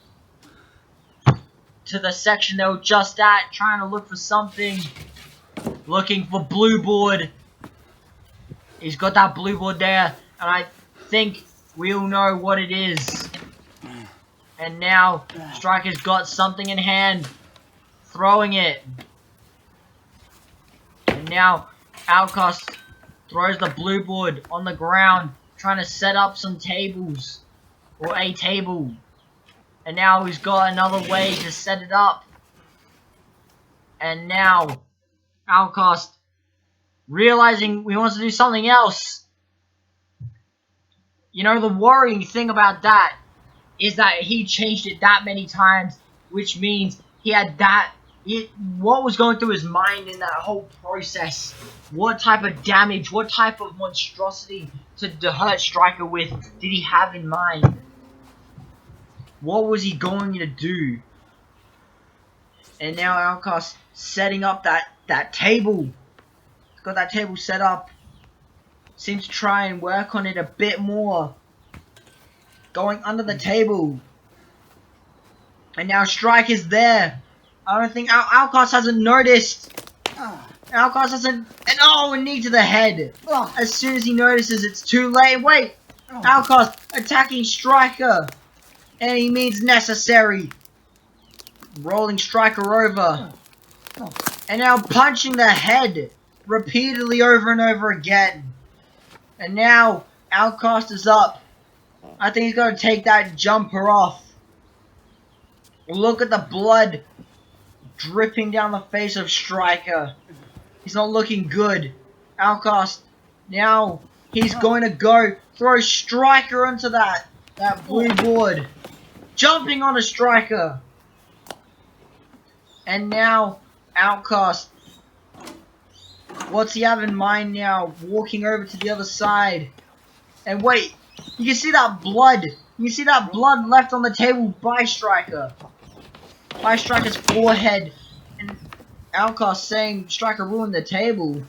to the section they were just at, trying to look for something. Looking for blue board. He's got that blue board there, and I think we all know what it is. And now Striker's got something in hand, throwing it. And now Outcast throws the blue board on the ground, trying to set up some tables, or a table. And now he's got another way to set it up. And now Outcast, realizing he wants to do something else. You know, the worrying thing about that is that he changed it that many times, which means he had that. What was going through his mind in that whole process? What type of damage, what type of monstrosity to hurt Striker with did he have in mind? What was he going to do? And now Outcast setting up that table. He's got that table set up. Seems to try and work on it a bit more. Going under the table. And now Strike is there. I don't think Outcast hasn't noticed. Outcast hasn't. And oh, a knee to the head. As soon as he notices, it's too late. Wait. Outcast attacking Striker. Any means necessary. Rolling Striker over. And now punching the head. Repeatedly over and over again. And now Outcast is up. I think he's going to take that jumper off. Look at the blood dripping down the face of Striker. He's not looking good. Outcast, now he's going to go throw Striker onto that blue board. Jumping on a Striker. And now Outcast, what's he have in mind now? Walking over to the other side. And wait, you can see that blood. You can see that blood left on the table by Striker. By Striker's forehead. And Outcast saying Striker ruined the table.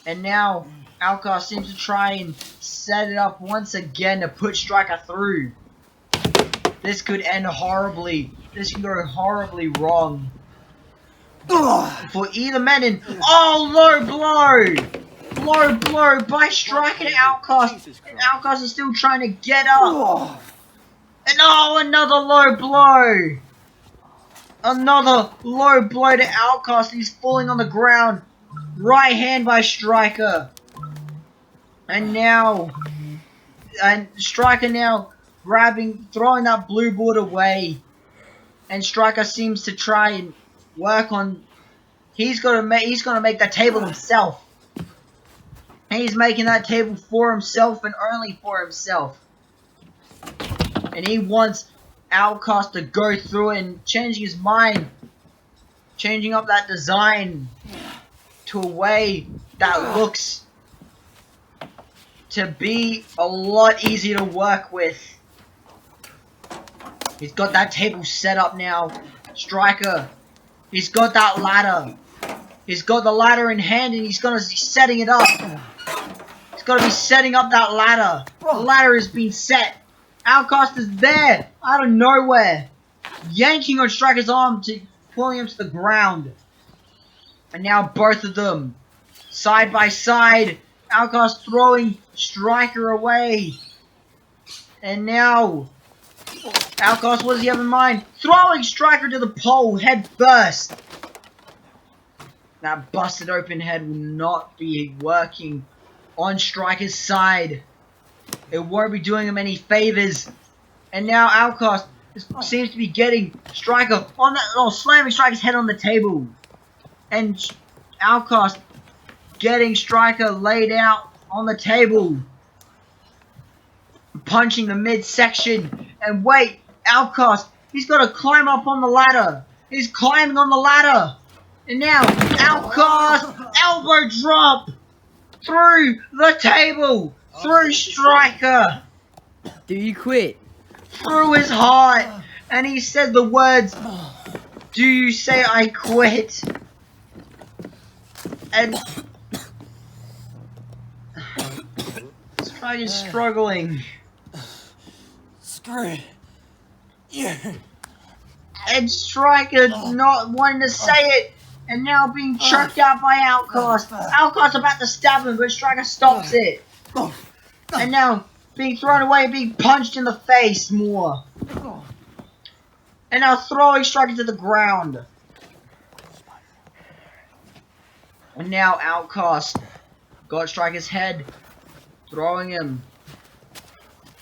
And now Outcast seems to try and set it up once again to put Striker through. This could end horribly. This can go horribly wrong. For either man in. Oh, low blow! Low blow by Striker to Outcast. And Outcast is still trying to get up. And oh, another low blow! Another low blow to Outcast. He's falling on the ground. Right hand by Striker. And now. And Striker now throwing that blue board away. And Striker seems to try and work on. He's gonna make that table himself. He's making that table for himself and only for himself. And he wants Outcast to go through it and changing his mind. Changing up that design to a way that looks to be a lot easier to work with. He's got that table set up now. Striker. He's got that ladder. He's got the ladder in hand and he's gonna be setting it up. He's gotta be setting up that ladder. The ladder has been set. Outcast is there, out of nowhere. Yanking on Striker's arm to pulling him to the ground. And now both of them, side by side. Outcast throwing Striker away. And now Outcast, what does he have in mind? Throwing Striker to the pole head first. That busted open head will not be working on Striker's side. It won't be doing him any favors. And now Outcast seems to be getting Striker on that, slamming Striker's head on the table. And Outcast getting Striker laid out on the table. Punching the midsection. And wait, Outcast, he's got to climb up on the ladder. He's climbing on the ladder. And now, Outcast, elbow drop through the table, through Striker. Do you quit? Through his heart. And he said the words, Do you say I quit? And Striker's struggling. Screw you. And Striker not wanting to say it, and now being choked out by Outcast. Outcast about to stab him, but Striker stops it. And now being thrown away, being punched in the face more. And now throwing Striker to the ground. And now Outcast got Striker's head, throwing him.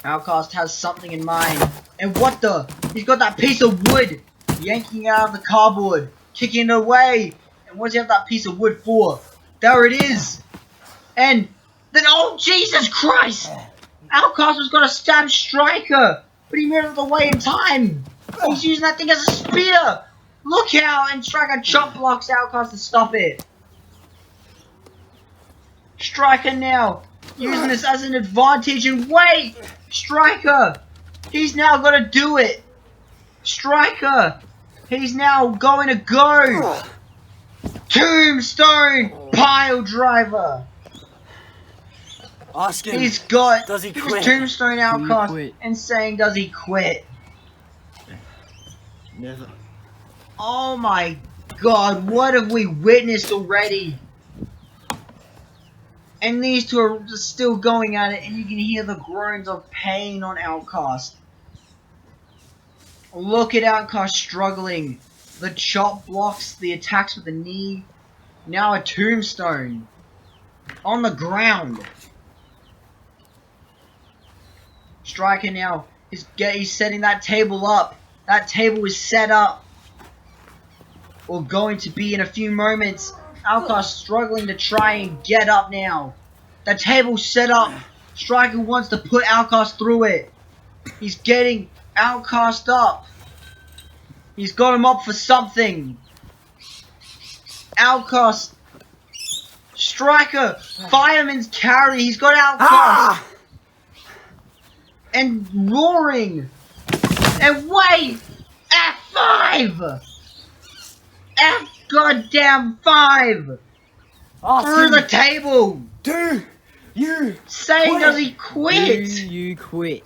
Outcast has something in mind. And what the? He's got that piece of wood, yanking it out of the cardboard, kicking it away. And what's he have that piece of wood for? There it is. And then, oh Jesus Christ! Outcast was gonna stab Striker, but he made it the way in time. He's using that thing as a spear. Look out! And Striker chop blocks Outcast to stop it. Striker now using this as an advantage, and wait! Striker! He's now gonna do it! Striker! He's now going to go! Tombstone Pile Driver! Ask him. He's got Does he his quit? Tombstone Outcast quit? and saying, does he quit? Never. Oh my god, what have we witnessed already? And these two are just still going at it, and you can hear the groans of pain on Outcast. Look at Outcast struggling. The chop blocks, the attacks with the knee. Now a tombstone. On the ground. Striker now is he's setting that table up. That table is set up. Or going to be in a few moments. Outcast struggling to try and get up now. The table's set up. Striker wants to put Outcast through it. He's getting Outcast up. He's got him up for something. Outcast. Striker. Fireman's carry. He's got Outcast. And roaring. And wait. F5. F goddamn 5. Through the table. Do you Saying quit? does he quit? Do you quit?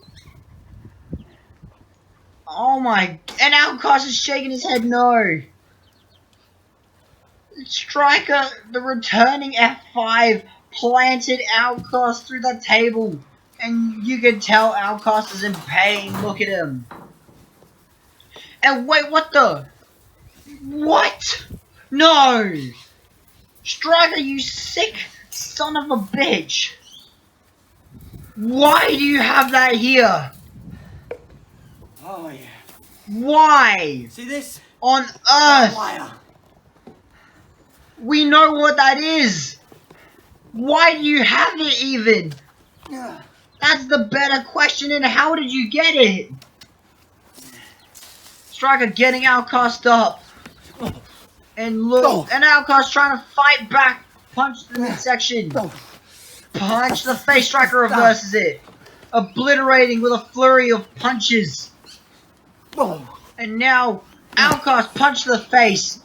Oh my, and Outcast is shaking his head no. Striker, the returning F5, planted Outcast through the table. And you can tell Outcast is in pain, look at him. And wait, what the? What? No! Striker, you sick son of a bitch. Why do you have that here? Oh yeah. Why? See this? On earth? Wire. We know what that is. Why do you have it even? That's the better question, and how did you get it? Striker getting Outcast up. And look, and Outcast trying to fight back. Punch the midsection. Punch the face. Striker reverses it. Obliterating with a flurry of punches. And now, Outcast punch to the face.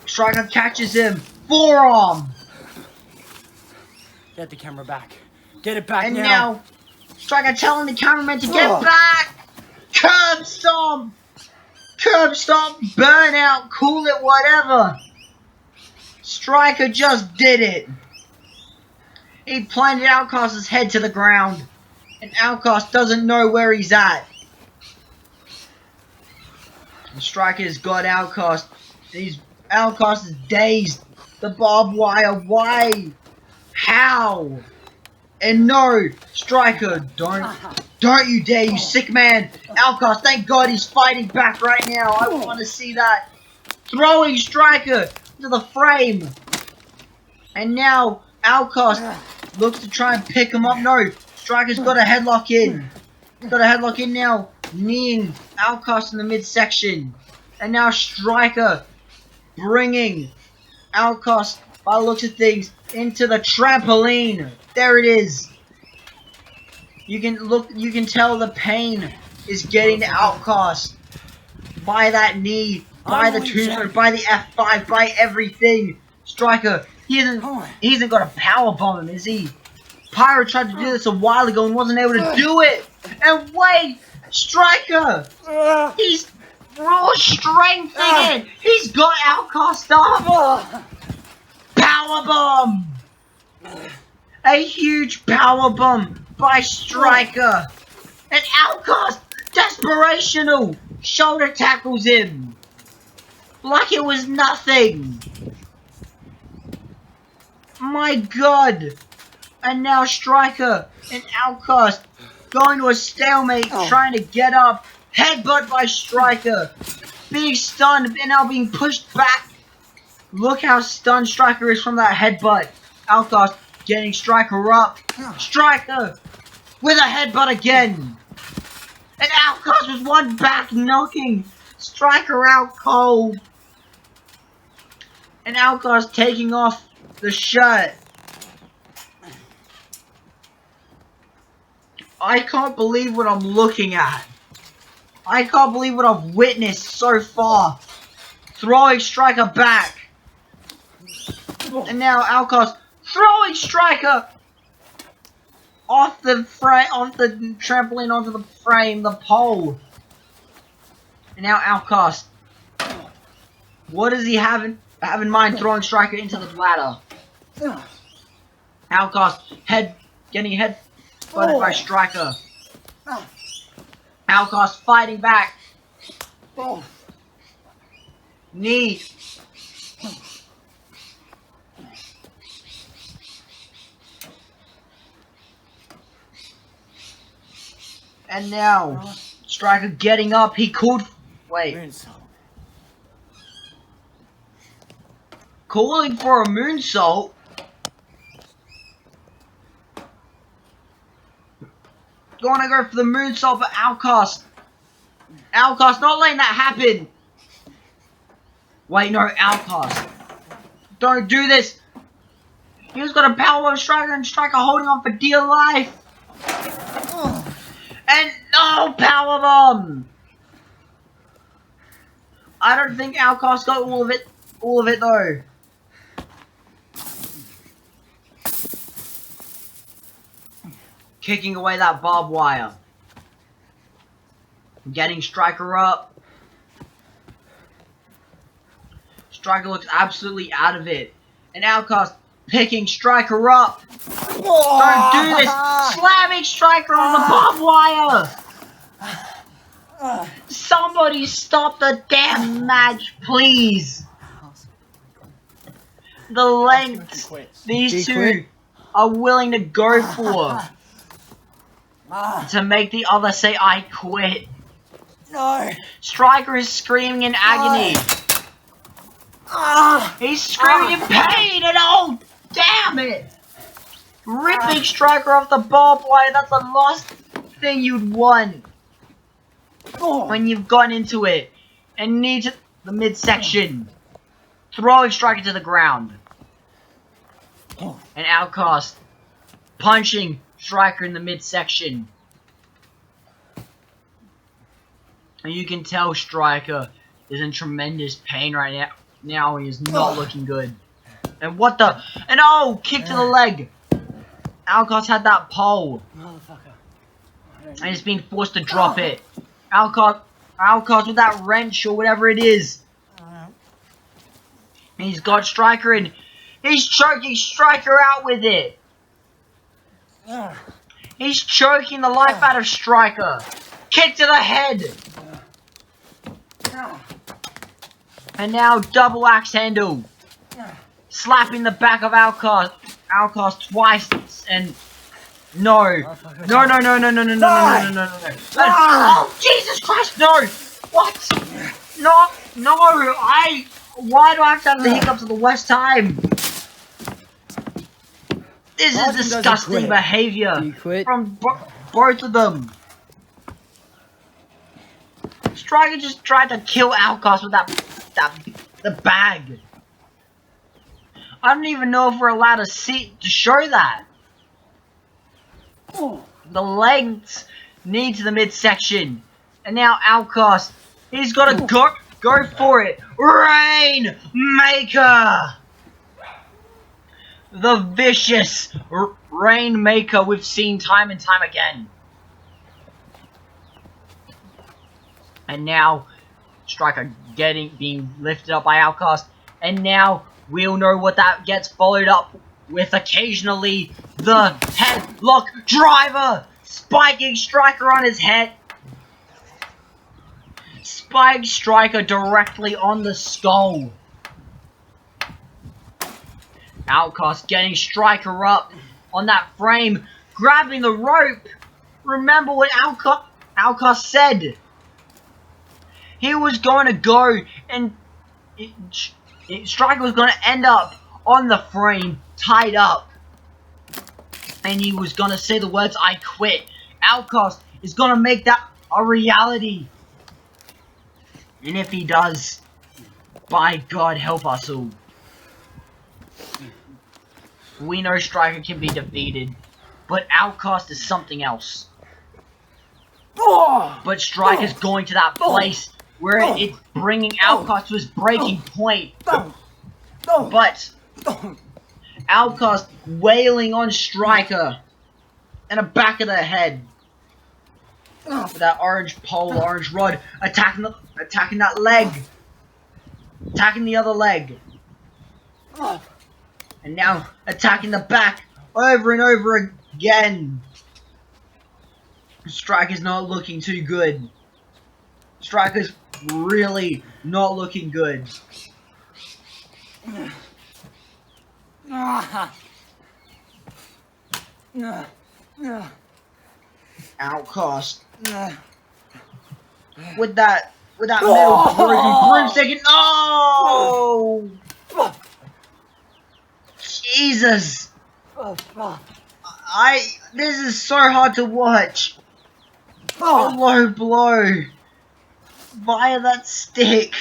Striker catches him. Forearm. Get the camera back. Get it back And now. now, Striker telling the cameraman to get back. Curb stomp. Curb stomp. Burnout. Call it whatever. Striker just did it. He planted Outcast's head to the ground. And Outcast doesn't know where he's at. And Striker's got Outcast. Outcast is dazed. The barbed wire. Why? How? And no, Striker, don't you dare, you sick man. Outcast, thank God he's fighting back right now. I want to see that. Throwing Striker to the frame. And now, Outcast looks to try and pick him up. No, Striker's got a headlock in. Got a headlock in now. Kneeing Outcast in the midsection. And now Striker bringing Outcast, by the looks of things, into the trampoline. There it is. You can tell the pain is getting to Outcast by that knee Buy the tombstone, buy the F5, buy everything. Striker, he hasn't got a power bomb, is he? Pyro tried to do this a while ago and wasn't able to do it. And wait, Striker, he's raw strength again. He's got Outcast up. Power bomb. A huge power bomb by Striker. And Outcast, desperational, shoulder tackles him. Like it was nothing. My god. And now Striker and Outcast going to a stalemate, trying to get up. Headbutt by Striker. Being stunned and now being pushed back. Look how stunned Striker is from that headbutt. Outcast getting Striker up. Striker with a headbutt again. And Outcast was one back, knocking Striker out cold. And Outcast taking off the shirt. I can't believe what I'm looking at. I can't believe what I've witnessed so far. Throwing Striker back. And now Outcast throwing Striker off the trampoline onto the frame, the pole. And now Outcast. What does he have in mind throwing Striker into the ladder? Outcast getting head butted by Striker. Outcast fighting back. Knee. And now Striker getting up. He called. Wait. Calling for a moonsault. Gonna go for the moonsault, but Outcast. Outcast not letting that happen. Wait, no, Outcast. Don't do this. He's got a powerbomb Striker and Striker holding on for dear life. And no powerbomb. I don't think Outcast got all of it though. Kicking away that barbed wire. Getting Striker up. Striker looks absolutely out of it. And Outcast picking Striker up. Don't do this! Slamming Striker on the barbed wire! Somebody stop the damn match, please! The lengths these two are willing to go for to make the other say, I quit. No. Striker is screaming in agony. He's screaming in pain and oh, damn it! Ripping Striker off the barbed wire, that's the last thing you'd want when you've gotten into it. And knee to the midsection. Throwing Striker to the ground. And Outcast punching Striker in the midsection. And you can tell Striker is in tremendous pain right now. Now he is not looking good. And what the? And oh, kick to the leg. Outcast had that pole. And he's being forced to drop it. Outcast with that wrench or whatever it is. And he's got Striker in. He's choking Striker out with it. He's choking the life out of Striker. Kick to the head. And now double axe handle. Slapping the back of Outcast twice and no. Oh Jesus Christ, no! What? No, why do I have to have the hiccups at the worst time? This is disgusting behavior from both of them. Striker just tried to kill Outcast with the bag. I don't even know if we're allowed to show that. The legs knee to the midsection. And now Outcast, he's got to go. Go for it. Rainmaker. The vicious Rainmaker we've seen time and time again. And now, Striker being lifted up by Outcast. And now, we'll know what that gets followed up with occasionally the headlock driver. Spiking Striker on his head. Spike Striker directly on the skull. Outcast getting Striker up on that frame, grabbing the rope. Remember what Outcast said. He was going to go and Striker was going to end up on the frame, tied up. And he was going to say the words, "I quit." Outcast is going to make that a reality. And if he does, by God help us all. We know Striker can be defeated, but Outcast is something else. But Striker's going to that place where it's bringing Outcast to his breaking point. But Outcast wailing on Striker in the back of the head. With that orange pole, orange rod, attacking that leg. Attacking the other leg. And now attacking the back over and over again. Striker's not looking too good. Striker's really not looking good. Outcast. With that metal broomstick. No! Jesus! This is so hard to watch. A low blow via that stick.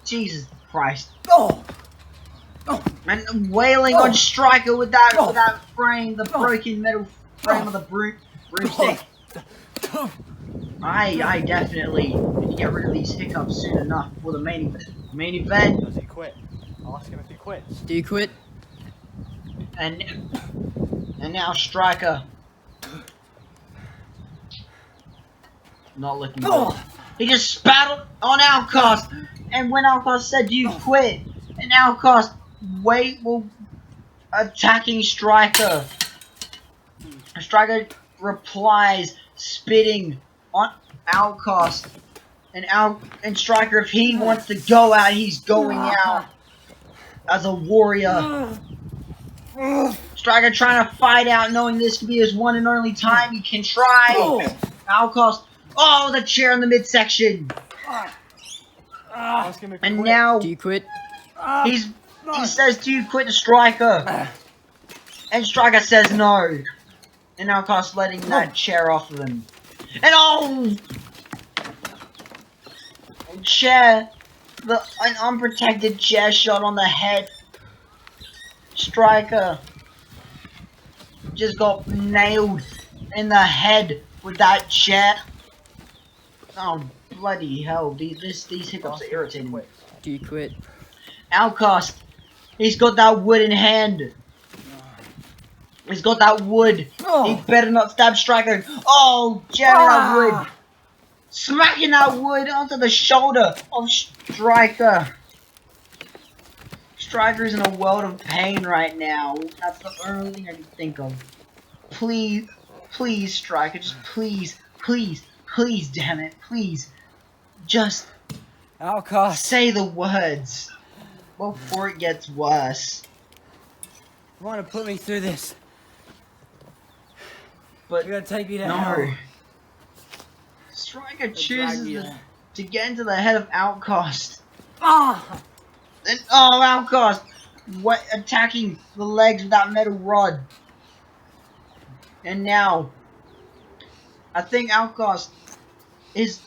Jesus Christ. And wailing on Striker with that frame, the broken metal frame of the broomstick. I definitely need to get rid of these hiccups soon enough for the main event. Does he quit? Ask him if he quits. Do you quit? And now Striker. Not looking good. He just spat on Outcast. And when Outcast said, "Do you quit?" And Outcast attacking Striker. Striker replies, spitting on Outcast. And Striker, if he wants to go out, he's going out as a warrior. Striker trying to fight out, knowing this could be his one and only time he can try. Outcast. Oh, the chair in the midsection. Ask him if he And quits. now Do you quit? he says, "Do you quit?" to Striker? And Striker says no. And Outcast letting that chair off of him. And chair, an unprotected chair shot on the head. Striker just got nailed in the head with that chair. Oh, bloody hell. These hiccups are irritating. Do you quit? Outcast, he's got that wood in hand. He's got that wood. He better not stab Striker. Oh, jamming that wood. Smacking that wood onto the shoulder of Striker. Striker's in a world of pain right now. That's the only thing I can think of. Please, please, Striker, just please, damn it, please. Just Outcast. say the words before it gets worse. You want to put me through this? But You're gonna take me to no. hell. Striker drag chooses you. to get into the head of Outcast. Ah! And Outcast attacking the legs with that metal rod. And now I think Outcast is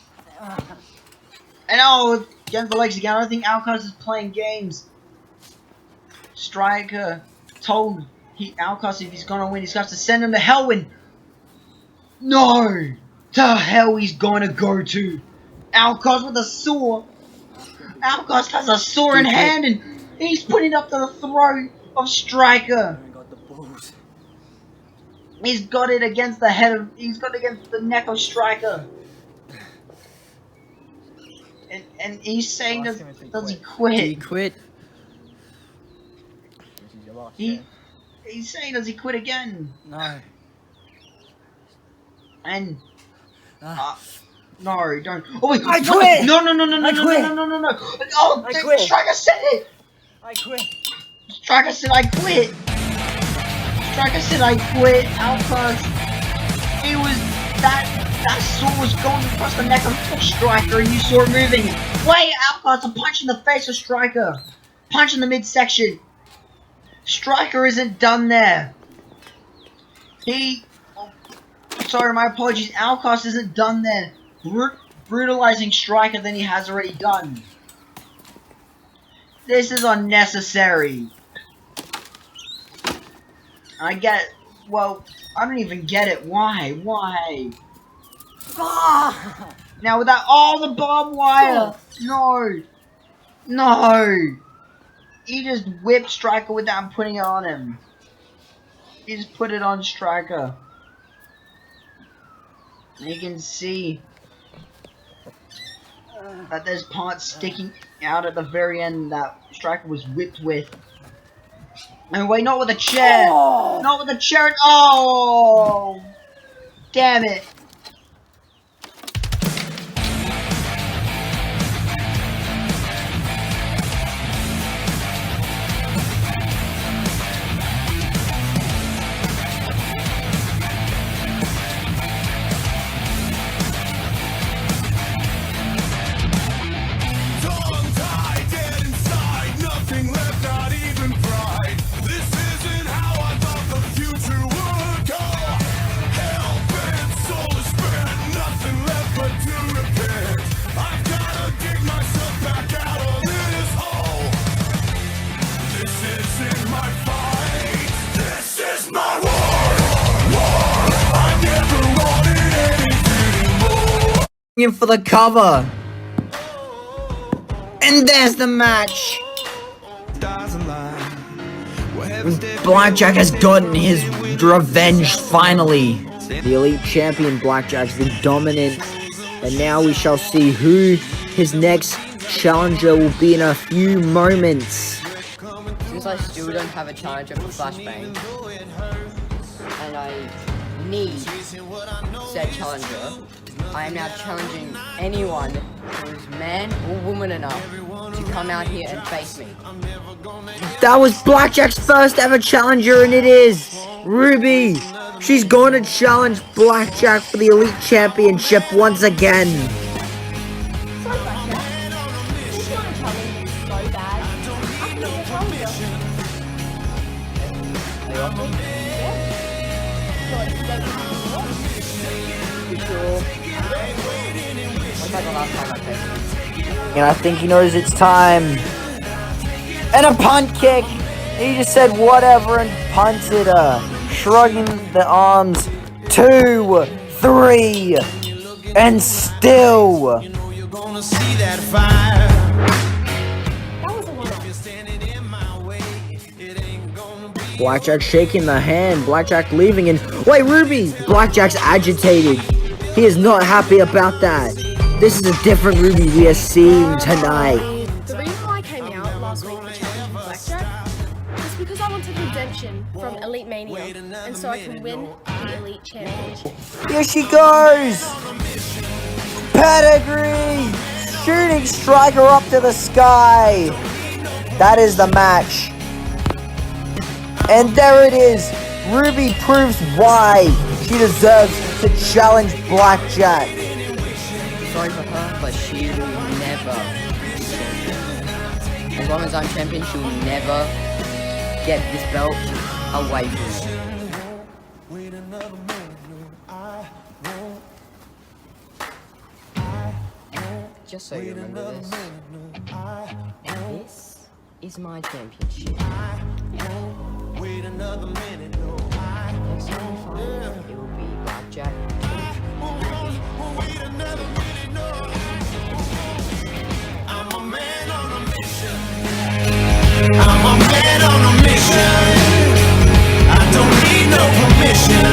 against the legs again. I don't think Outcast is playing games. Striker told Outcast if he's gonna win, he's got to send him to hell. No! The hell he's gonna go to? Outcast with a saw. Outcast has a saw in hand and he's putting it up to the throat of Striker. Got the balls. He's got it against the head of. He's got it against the neck of Striker. And he's saying, does he quit? He quit. This is your last He, chance. he's saying, does he quit again? No. And no, don't. Oh wait, I quit! No! I quit! No! Oh, I quit! Striker said it. I quit. Striker said I quit. Striker said I quit. Outcast. It was that saw was going across the neck of Striker, and you saw it moving. Wait, Outcast! A punch in the face of Striker. Punch in the midsection. Striker isn't done there. Sorry, my apologies. Outcast isn't done there. Brutalizing Striker than he has already done. This is unnecessary. I get it. Well, I don't even get it. Why? Why? Ah! Now with that, the barbed wire. No. He just whipped Striker without putting it on him. He just put it on Striker. And you can see that there's parts sticking out at the very end that Striker was whipped with. And wait, not with a chair! Oh. Not with a chair! Oh! Damn it! In for the cover. And there's the match. Blackjack has gotten his revenge finally. The elite champion Blackjack's been dominant, and now we shall see who his next challenger will be in a few moments. Since I still don't have a challenger for Flashbang, and I need said challenger, I am now challenging anyone who is man or woman enough to come out here and face me. That was Blackjack's first ever challenger, and it is Ruby. She's going to challenge Blackjack for the Elite Championship once again. Sorry, Blackjack. If you want to challenge me so bad, I can be your challenger. Are you off me? You sure? What's like the last time I faced you? And I think he knows it's time. And a punt kick. He just said whatever and punted her. Shrugging the arms. 2, 3. And still. That was a one-off. Blackjack shaking the hand. Blackjack leaving and... Wait, Ruby! Blackjack's agitated. He is not happy about that. This is a different Ruby we are seeing tonight. The reason why I came out last week to challenge Blackjack is because I wanted redemption from Elite Mania, and so I can win the Elite Championship. Here she goes! Pedigree! Shooting Striker up to the sky! That is the match. And there it is! Ruby proves why she deserves to challenge Blackjack. Sorry for her, but she will never be champion. As long as I'm champion, she will never get this belt away from me. Just so you remember this. And this is my championship. Next time we fight, it will be Blackjack. Blackjack. I'm a man on a mission. I'm a man on a mission. I don't need no permission.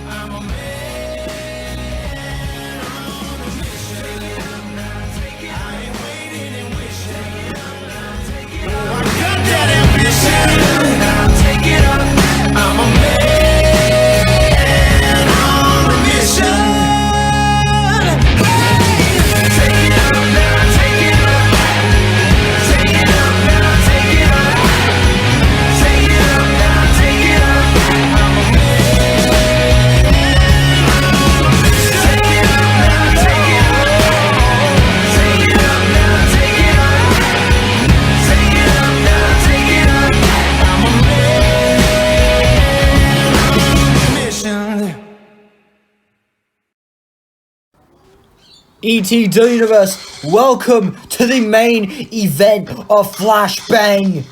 I'm a man on a mission. I ain't waiting and wishing. I got that ambition. I'll take it up. I'm a man on a mission. ETW Universe, welcome to the main event of Flashbang.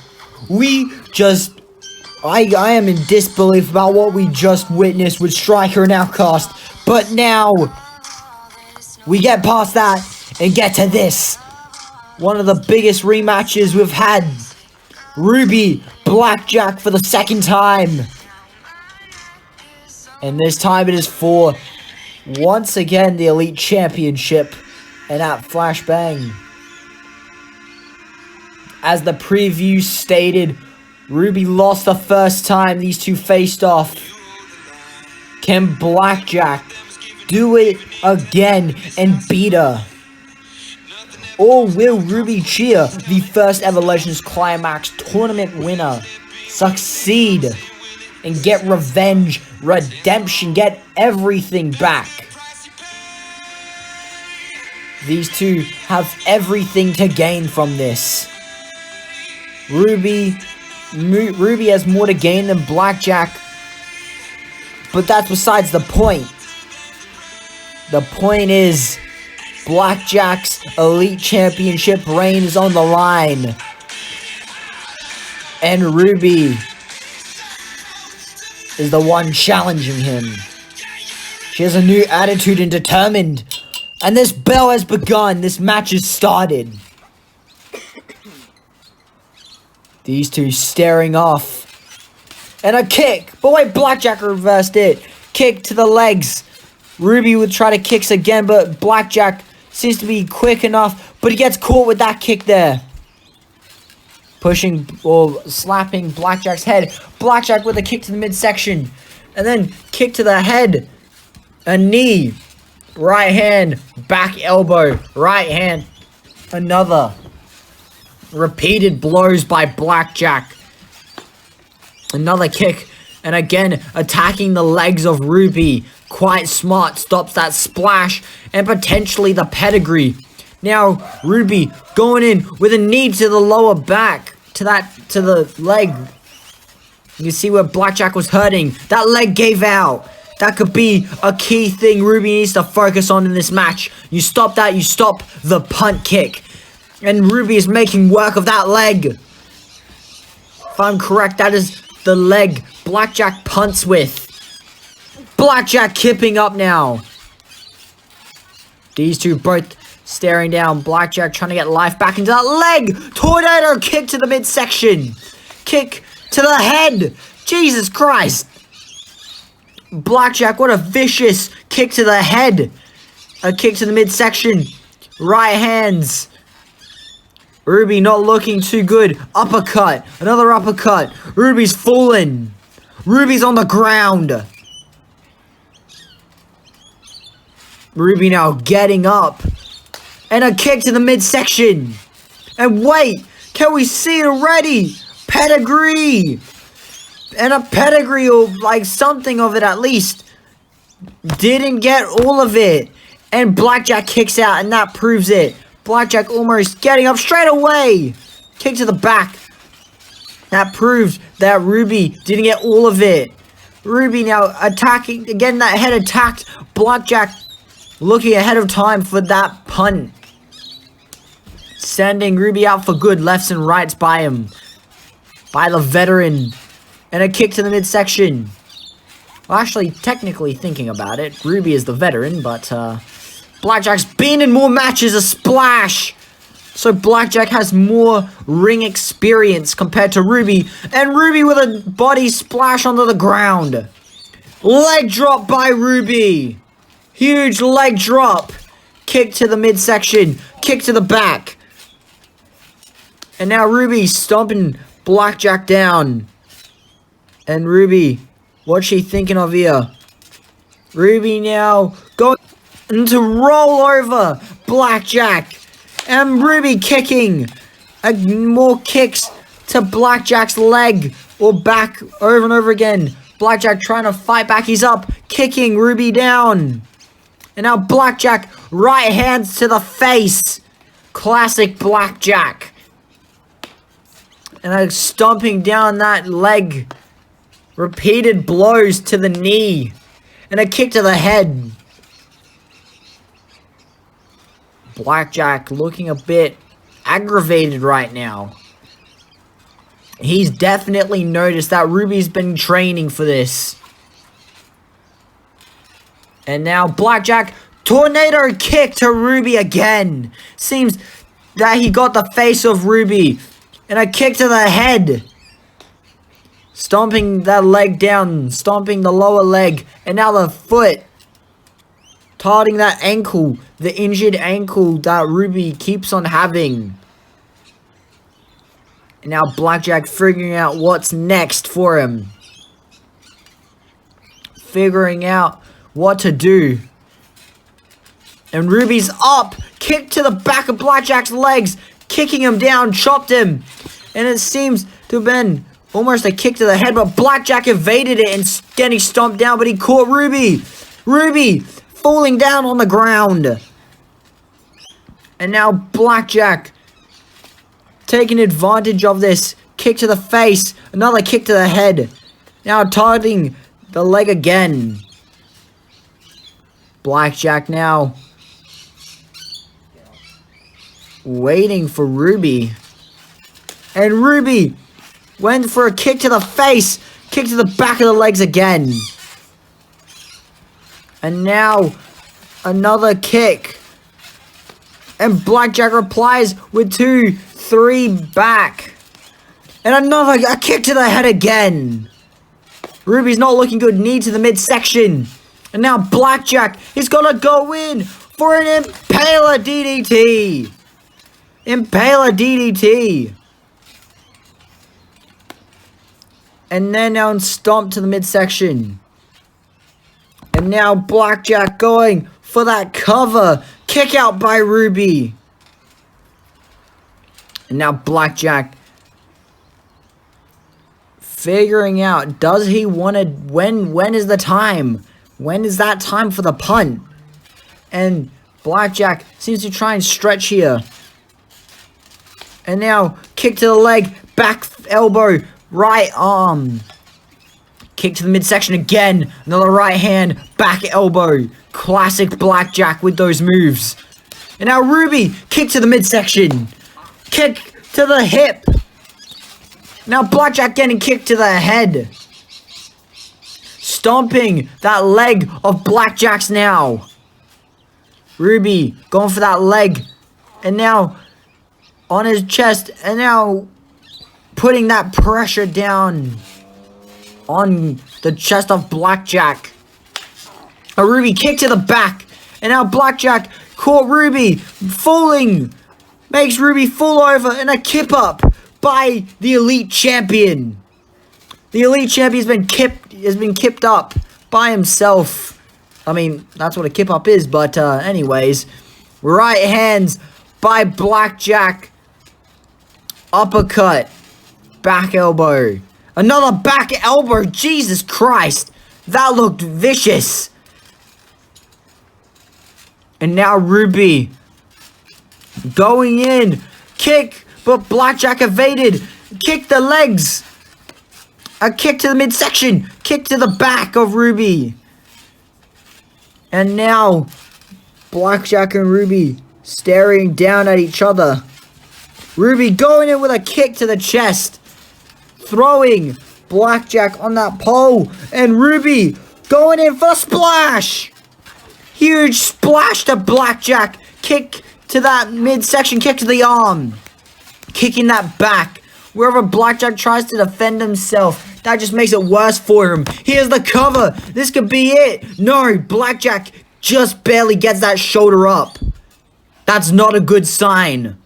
I am in disbelief about what we just witnessed with Striker and Outcast, but now we get past that and get to this. One of the biggest rematches we've had. Ruby, Blackjack for the second time. And this time it is for, once again, the Elite Championship and at Flashbang. As the preview stated, Ruby lost the first time these two faced off. Can Blackjack do it again and beat her? Or will Ruby Cheer, the first ever Legends Climax tournament winner, succeed and get revenge, redemption, get everything back? These two have everything to gain from this. Ruby has more to gain than Blackjack, but that's besides the point. The point is, Blackjack's Elite Championship reign is on the line. And Ruby is the one challenging him. She has a new attitude and determined. And this bell has begun. This match has started. These two staring off. And a kick. But wait, Blackjack reversed it. Kick to the legs. Ruby would try to kicks again, but Blackjack seems to be quick enough. But he gets caught with that kick there. Pushing or slapping Blackjack's head. Blackjack with a kick to the midsection. And then kick to the head. A knee. Right hand. Back elbow. Right hand. Another. Repeated blows by Blackjack. Another kick. And again, attacking the legs of Ruby. Quite smart. Stops that splash. And potentially the pedigree. Now, Ruby going in with a knee to the lower back. To the leg. You can see where Blackjack was hurting. That leg gave out. That could be a key thing Ruby needs to focus on in this match. You stop that, you stop the punt kick. And Ruby is making work of that leg. If I'm correct, that is the leg Blackjack punts with. Blackjack kipping up now. These two both staring down. Blackjack trying to get life back into that leg. Tornado kick to the midsection. Kick to the head. Jesus Christ. Blackjack, what a vicious kick to the head. A kick to the midsection. Right hands. Ruby not looking too good. Uppercut. Another uppercut. Ruby's fallen. Ruby's on the ground. Ruby now getting up. And a kick to the midsection. And wait, can we see it already? Pedigree. And a pedigree, or like something of it at least. Didn't get all of it. And Blackjack kicks out, and that proves it. Blackjack almost getting up straight away. Kick to the back. That proves that Ruby didn't get all of it. Ruby now attacking. Again, that head attacked. Blackjack looking ahead of time for that punt. Sending Ruby out for good. Lefts and rights by him. By the veteran. And a kick to the midsection. Well, actually, technically thinking about it, Ruby is the veteran, but Blackjack's been in more matches, a splash! So Blackjack has more ring experience compared to Ruby, and Ruby with a body splash onto the ground. Leg drop by Ruby. Huge leg drop. Kick to the midsection, kick to the back. And now Ruby stomping Blackjack down. And Ruby, what's she thinking of here? Ruby now going to roll over Blackjack. And Ruby kicking. More kicks to Blackjack's leg or back over and over again. Blackjack trying to fight back. He's up, kicking Ruby down. And now Blackjack, right hands to the face. Classic Blackjack. And stomping down that leg. Repeated blows to the knee. And a kick to the head. Blackjack looking a bit aggravated right now. He's definitely noticed that Ruby's been training for this. And now Blackjack, tornado kick to Ruby again. Seems that he got the face of Ruby. And a kick to the head. Stomping that leg down. Stomping the lower leg. And now the foot. Tarting that ankle. The injured ankle that Ruby keeps on having. And now Blackjack figuring out what's next for him. Figuring out what to do. And Ruby's up. Kick to the back of Blackjack's legs. Kicking him down. Chopped him. And it seems to have been almost a kick to the head. But Blackjack evaded it and getting stomped down. But he caught Ruby. Ruby falling down on the ground. And now Blackjack taking advantage of this. Kick to the face. Another kick to the head. Now targeting the leg again. Blackjack now waiting for Ruby. And Ruby went for a kick to the face. Kick to the back of the legs again. And now another kick. And Blackjack replies with 2, 3 back. And a kick to the head again. Ruby's not looking good. Knee to the midsection. And now Blackjack is going to go in for an Impaler DDT. Impaler DDT. And then now stomp to the midsection. And now Blackjack going for that cover. Kick out by Ruby. And now Blackjack figuring out, does he want to, when is the time? When is that time for the punt? And Blackjack seems to try and stretch here. And now kick to the leg, back elbow, right arm. Kick to the midsection again. Another right hand, back elbow. Classic Blackjack with those moves. And now Ruby, kick to the midsection. Kick to the hip. Now Blackjack getting kicked to the head. Stomping that leg of Blackjack's now. Ruby going for that leg. And now on his chest. And now putting that pressure down on the chest of Blackjack. A Ruby kick to the back. And now Blackjack caught Ruby falling. Makes Ruby fall over. And a kip up by the Elite Champion. The Elite Champion has been kipped up by himself. I mean, that's what a kip up is. But anyways. Right hands by Blackjack. Uppercut. Back elbow. Another back elbow. Jesus Christ. That looked vicious. And now Ruby going in. Kick. But Blackjack evaded. Kick the legs. A kick to the midsection. Kick to the back of Ruby. And now Blackjack and Ruby staring down at each other. Ruby going in with a kick to the chest. Throwing Blackjack on that pole. And Ruby going in for a splash. Huge splash to Blackjack. Kick to that midsection, kick to the arm. Kicking that back. Wherever Blackjack tries to defend himself, that just makes it worse for him. Here's the cover. This could be it. No, Blackjack just barely gets that shoulder up. That's not a good sign.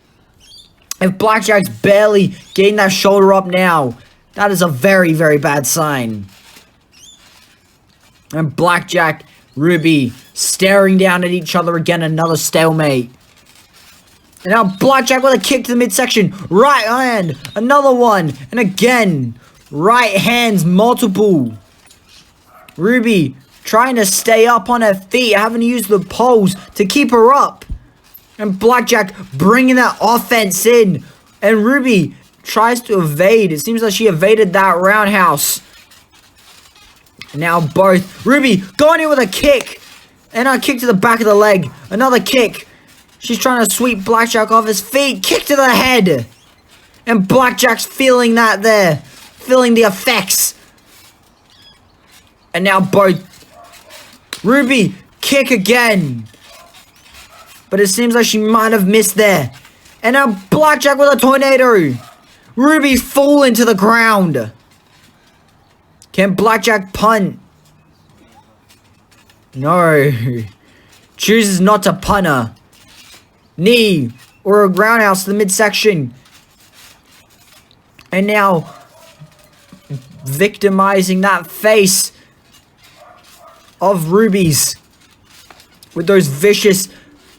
If Blackjack's barely getting that shoulder up now, that is a very, very bad sign. And Blackjack, Ruby, staring down at each other again, another stalemate. And now Blackjack with a kick to the midsection. Right hand, another one. And again, right hands, multiple. Ruby trying to stay up on her feet, having to use the poles to keep her up. And Blackjack bringing that offense in. And Ruby tries to evade. It seems like she evaded that roundhouse. And now both. Ruby going in with a kick. And a kick to the back of the leg. Another kick. She's trying to sweep Blackjack off his feet. Kick to the head. And Blackjack's feeling that there. Feeling the effects. And now both. Ruby, kick again. But it seems like she might have missed there. And now Blackjack with a tornado. Ruby falling to the ground. Can Blackjack punt? No. Chooses not to punt her. Knee or a roundhouse to the midsection. And now victimizing that face of Ruby's with those vicious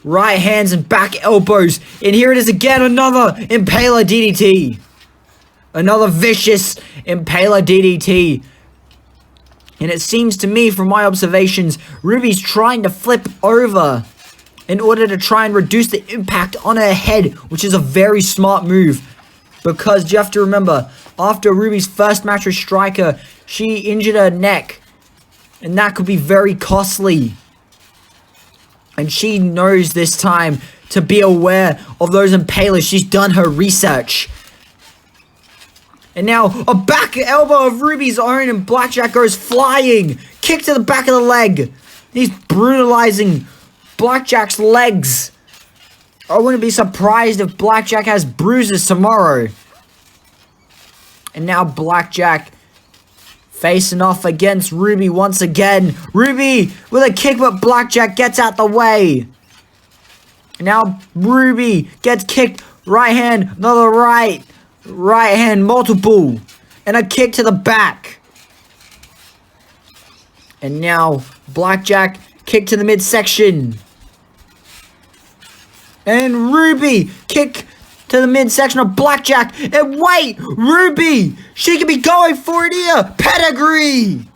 right hands and back elbows. And here it is again, another Impaler DDT. Another vicious Impaler DDT. And it seems to me, from my observations, Ruby's trying to flip over in order to try and reduce the impact on her head, which is a very smart move. Because you have to remember, after Ruby's first match with Striker, she injured her neck. And that could be very costly. And she knows this time to be aware of those impalers. She's done her research. And now a back elbow of Ruby's own, and Blackjack goes flying. Kick to the back of the leg. He's brutalizing Blackjack's legs. I wouldn't be surprised if Blackjack has bruises tomorrow. And now Blackjack facing off against Ruby once again. Ruby with a kick, but Blackjack gets out the way. And now Ruby gets kicked. Right hand, another right. Right hand, multiple. And a kick to the back. And now Blackjack, kick to the midsection. And Ruby, kick to the midsection of Blackjack. And wait, Ruby, she could be going for it here. Pedigree.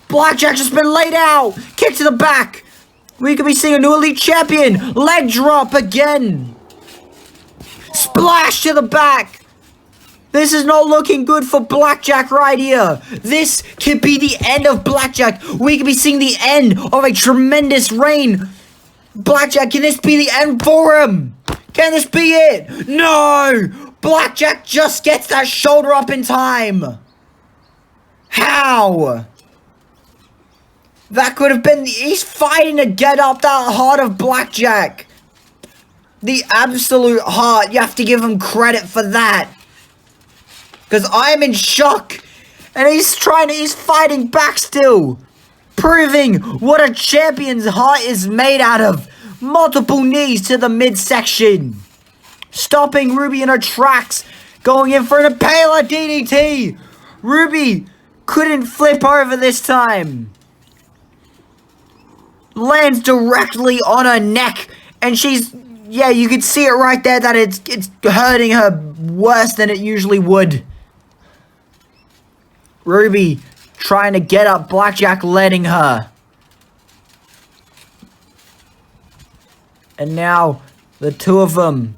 Blackjack just been laid out. Kick to the back. We could be seeing a new elite champion. Leg drop again. Splash to the back. This is not looking good for Blackjack right here. This could be the end of Blackjack. We could be seeing the end of a tremendous reign. Blackjack, can this be the end for him? Can this be it? No! Blackjack just gets that shoulder up in time. How? That could have been... He's fighting to get up that heart of Blackjack. The absolute heart. You have to give him credit for that. Because I am in shock. And he's fighting back still. Proving what a champion's heart is made out of. Multiple knees to the midsection. Stopping Ruby in her tracks. Going in for an Impaler DDT. Ruby couldn't flip over this time. Lands directly on her neck. And she's... Yeah, you can see it right there that it's hurting her worse than it usually would. Ruby trying to get up, Blackjack letting her. And now the two of them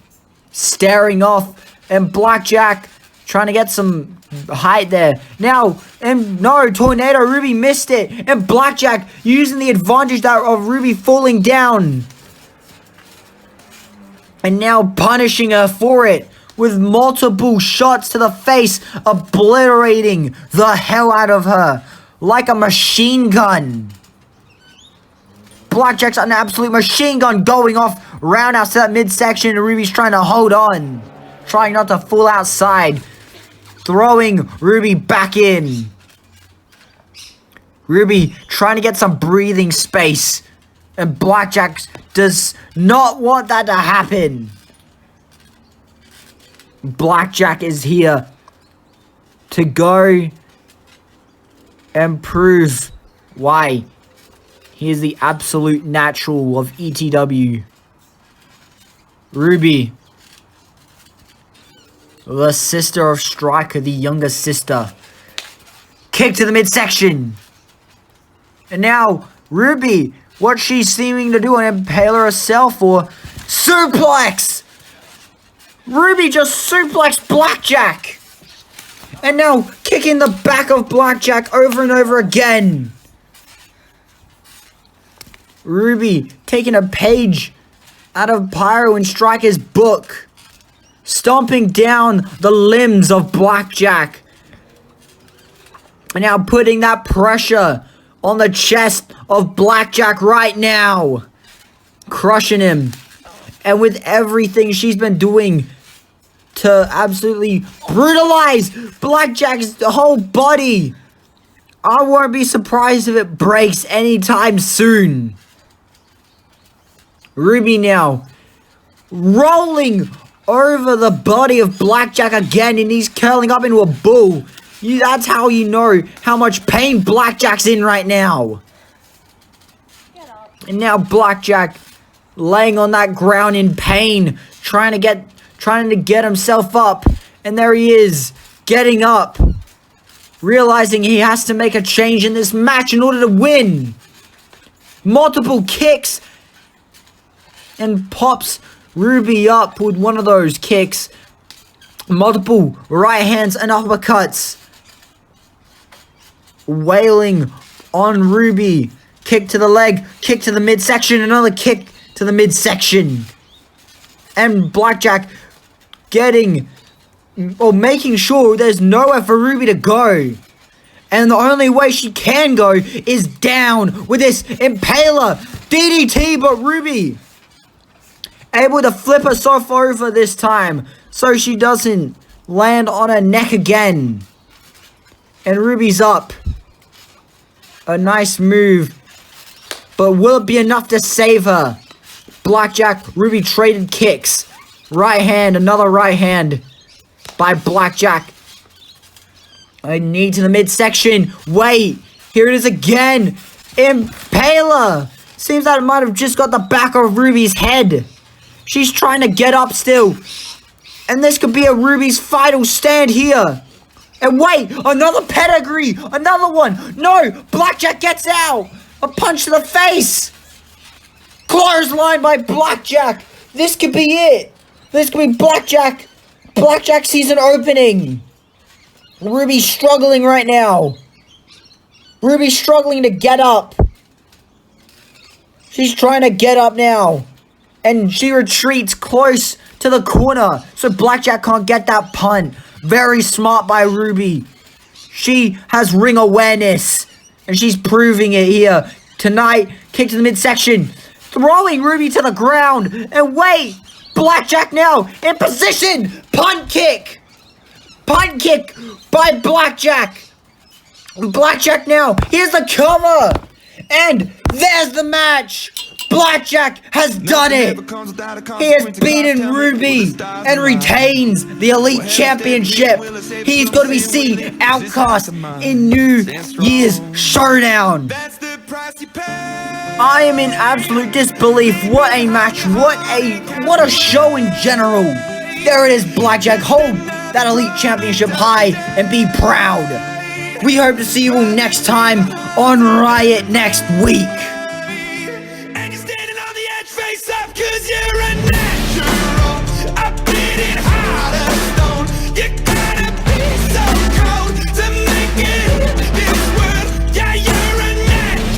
staring off, and Blackjack trying to get some height there. Now, and no, Tornado, Ruby missed it. And Blackjack using the advantage of Ruby falling down. And now punishing her for it. With multiple shots to the face, obliterating the hell out of her. like a machine gun. Blackjack's an absolute machine gun going off roundhouse to that midsection, and Ruby's trying to hold on. Trying not to fall outside. Throwing Ruby back in. Ruby trying to get some breathing space. And Blackjack does not want that to happen. Blackjack is here to go and prove why he is the absolute natural of ETW. Ruby, the sister of Striker, the younger sister. Kick to the midsection. And now, Ruby, what she's seeming to do, an impaler herself or suplex. Ruby just suplexed Blackjack. And now, kicking the back of Blackjack over and over again. Ruby taking a page out of Pyro and Striker's book. Stomping down the limbs of Blackjack. And now putting that pressure on the chest of Blackjack right now. Crushing him. And with everything she's been doing to absolutely brutalize Blackjack's whole body. I won't be surprised if it breaks anytime soon. Ruby now rolling over the body of Blackjack again, and he's curling up into a ball. That's how you know how much pain Blackjack's in right now. And now Blackjack laying on that ground in pain, trying to get himself up. And there he is, getting up, realizing he has to make a change in this match in order to win. Multiple kicks, and pops Ruby up with one of those kicks. Multiple right hands and uppercuts. Wailing on Ruby. Kick to the leg, kick to the midsection, another kick to the midsection. And Blackjack making sure there's nowhere for Ruby to go. And the only way she can go is down with this impaler DDT, but Ruby able to flip herself over this time so she doesn't land on her neck again. And Ruby's up. A nice move. But will it be enough to save her? Blackjack, Ruby traded kicks. Right hand, another right hand by Blackjack. A knee to the midsection. Wait, here it is again. Impaler. Seems that it might have just got the back of Ruby's head. She's trying to get up still. And this could be a Ruby's final stand here. And wait, another pedigree. Another one. No, Blackjack gets out. A punch to the face. Clothesline by Blackjack. This could be it. This could be Blackjack. Blackjack season opening. Ruby's struggling right now. Ruby's struggling to get up. She's trying to get up now. And she retreats close to the corner so Blackjack can't get that punt. Very smart by Ruby. She has ring awareness. And she's proving it here. Tonight, kick to the midsection. Throwing Ruby to the ground. And wait, Blackjack now in position. Punt kick. Punt kick by Blackjack. Blackjack now. Here's the cover. And there's the match. Blackjack has done it. He has beaten Ruby and retains the Elite Championship. He's going to be seeing Outcast in New Year's Showdown. I am in absolute disbelief. What a match. What a show in general. There it is, Blackjack. Hold that Elite Championship high and be proud. We hope to see you all next time on Riot next week. Face up, 'cause you're a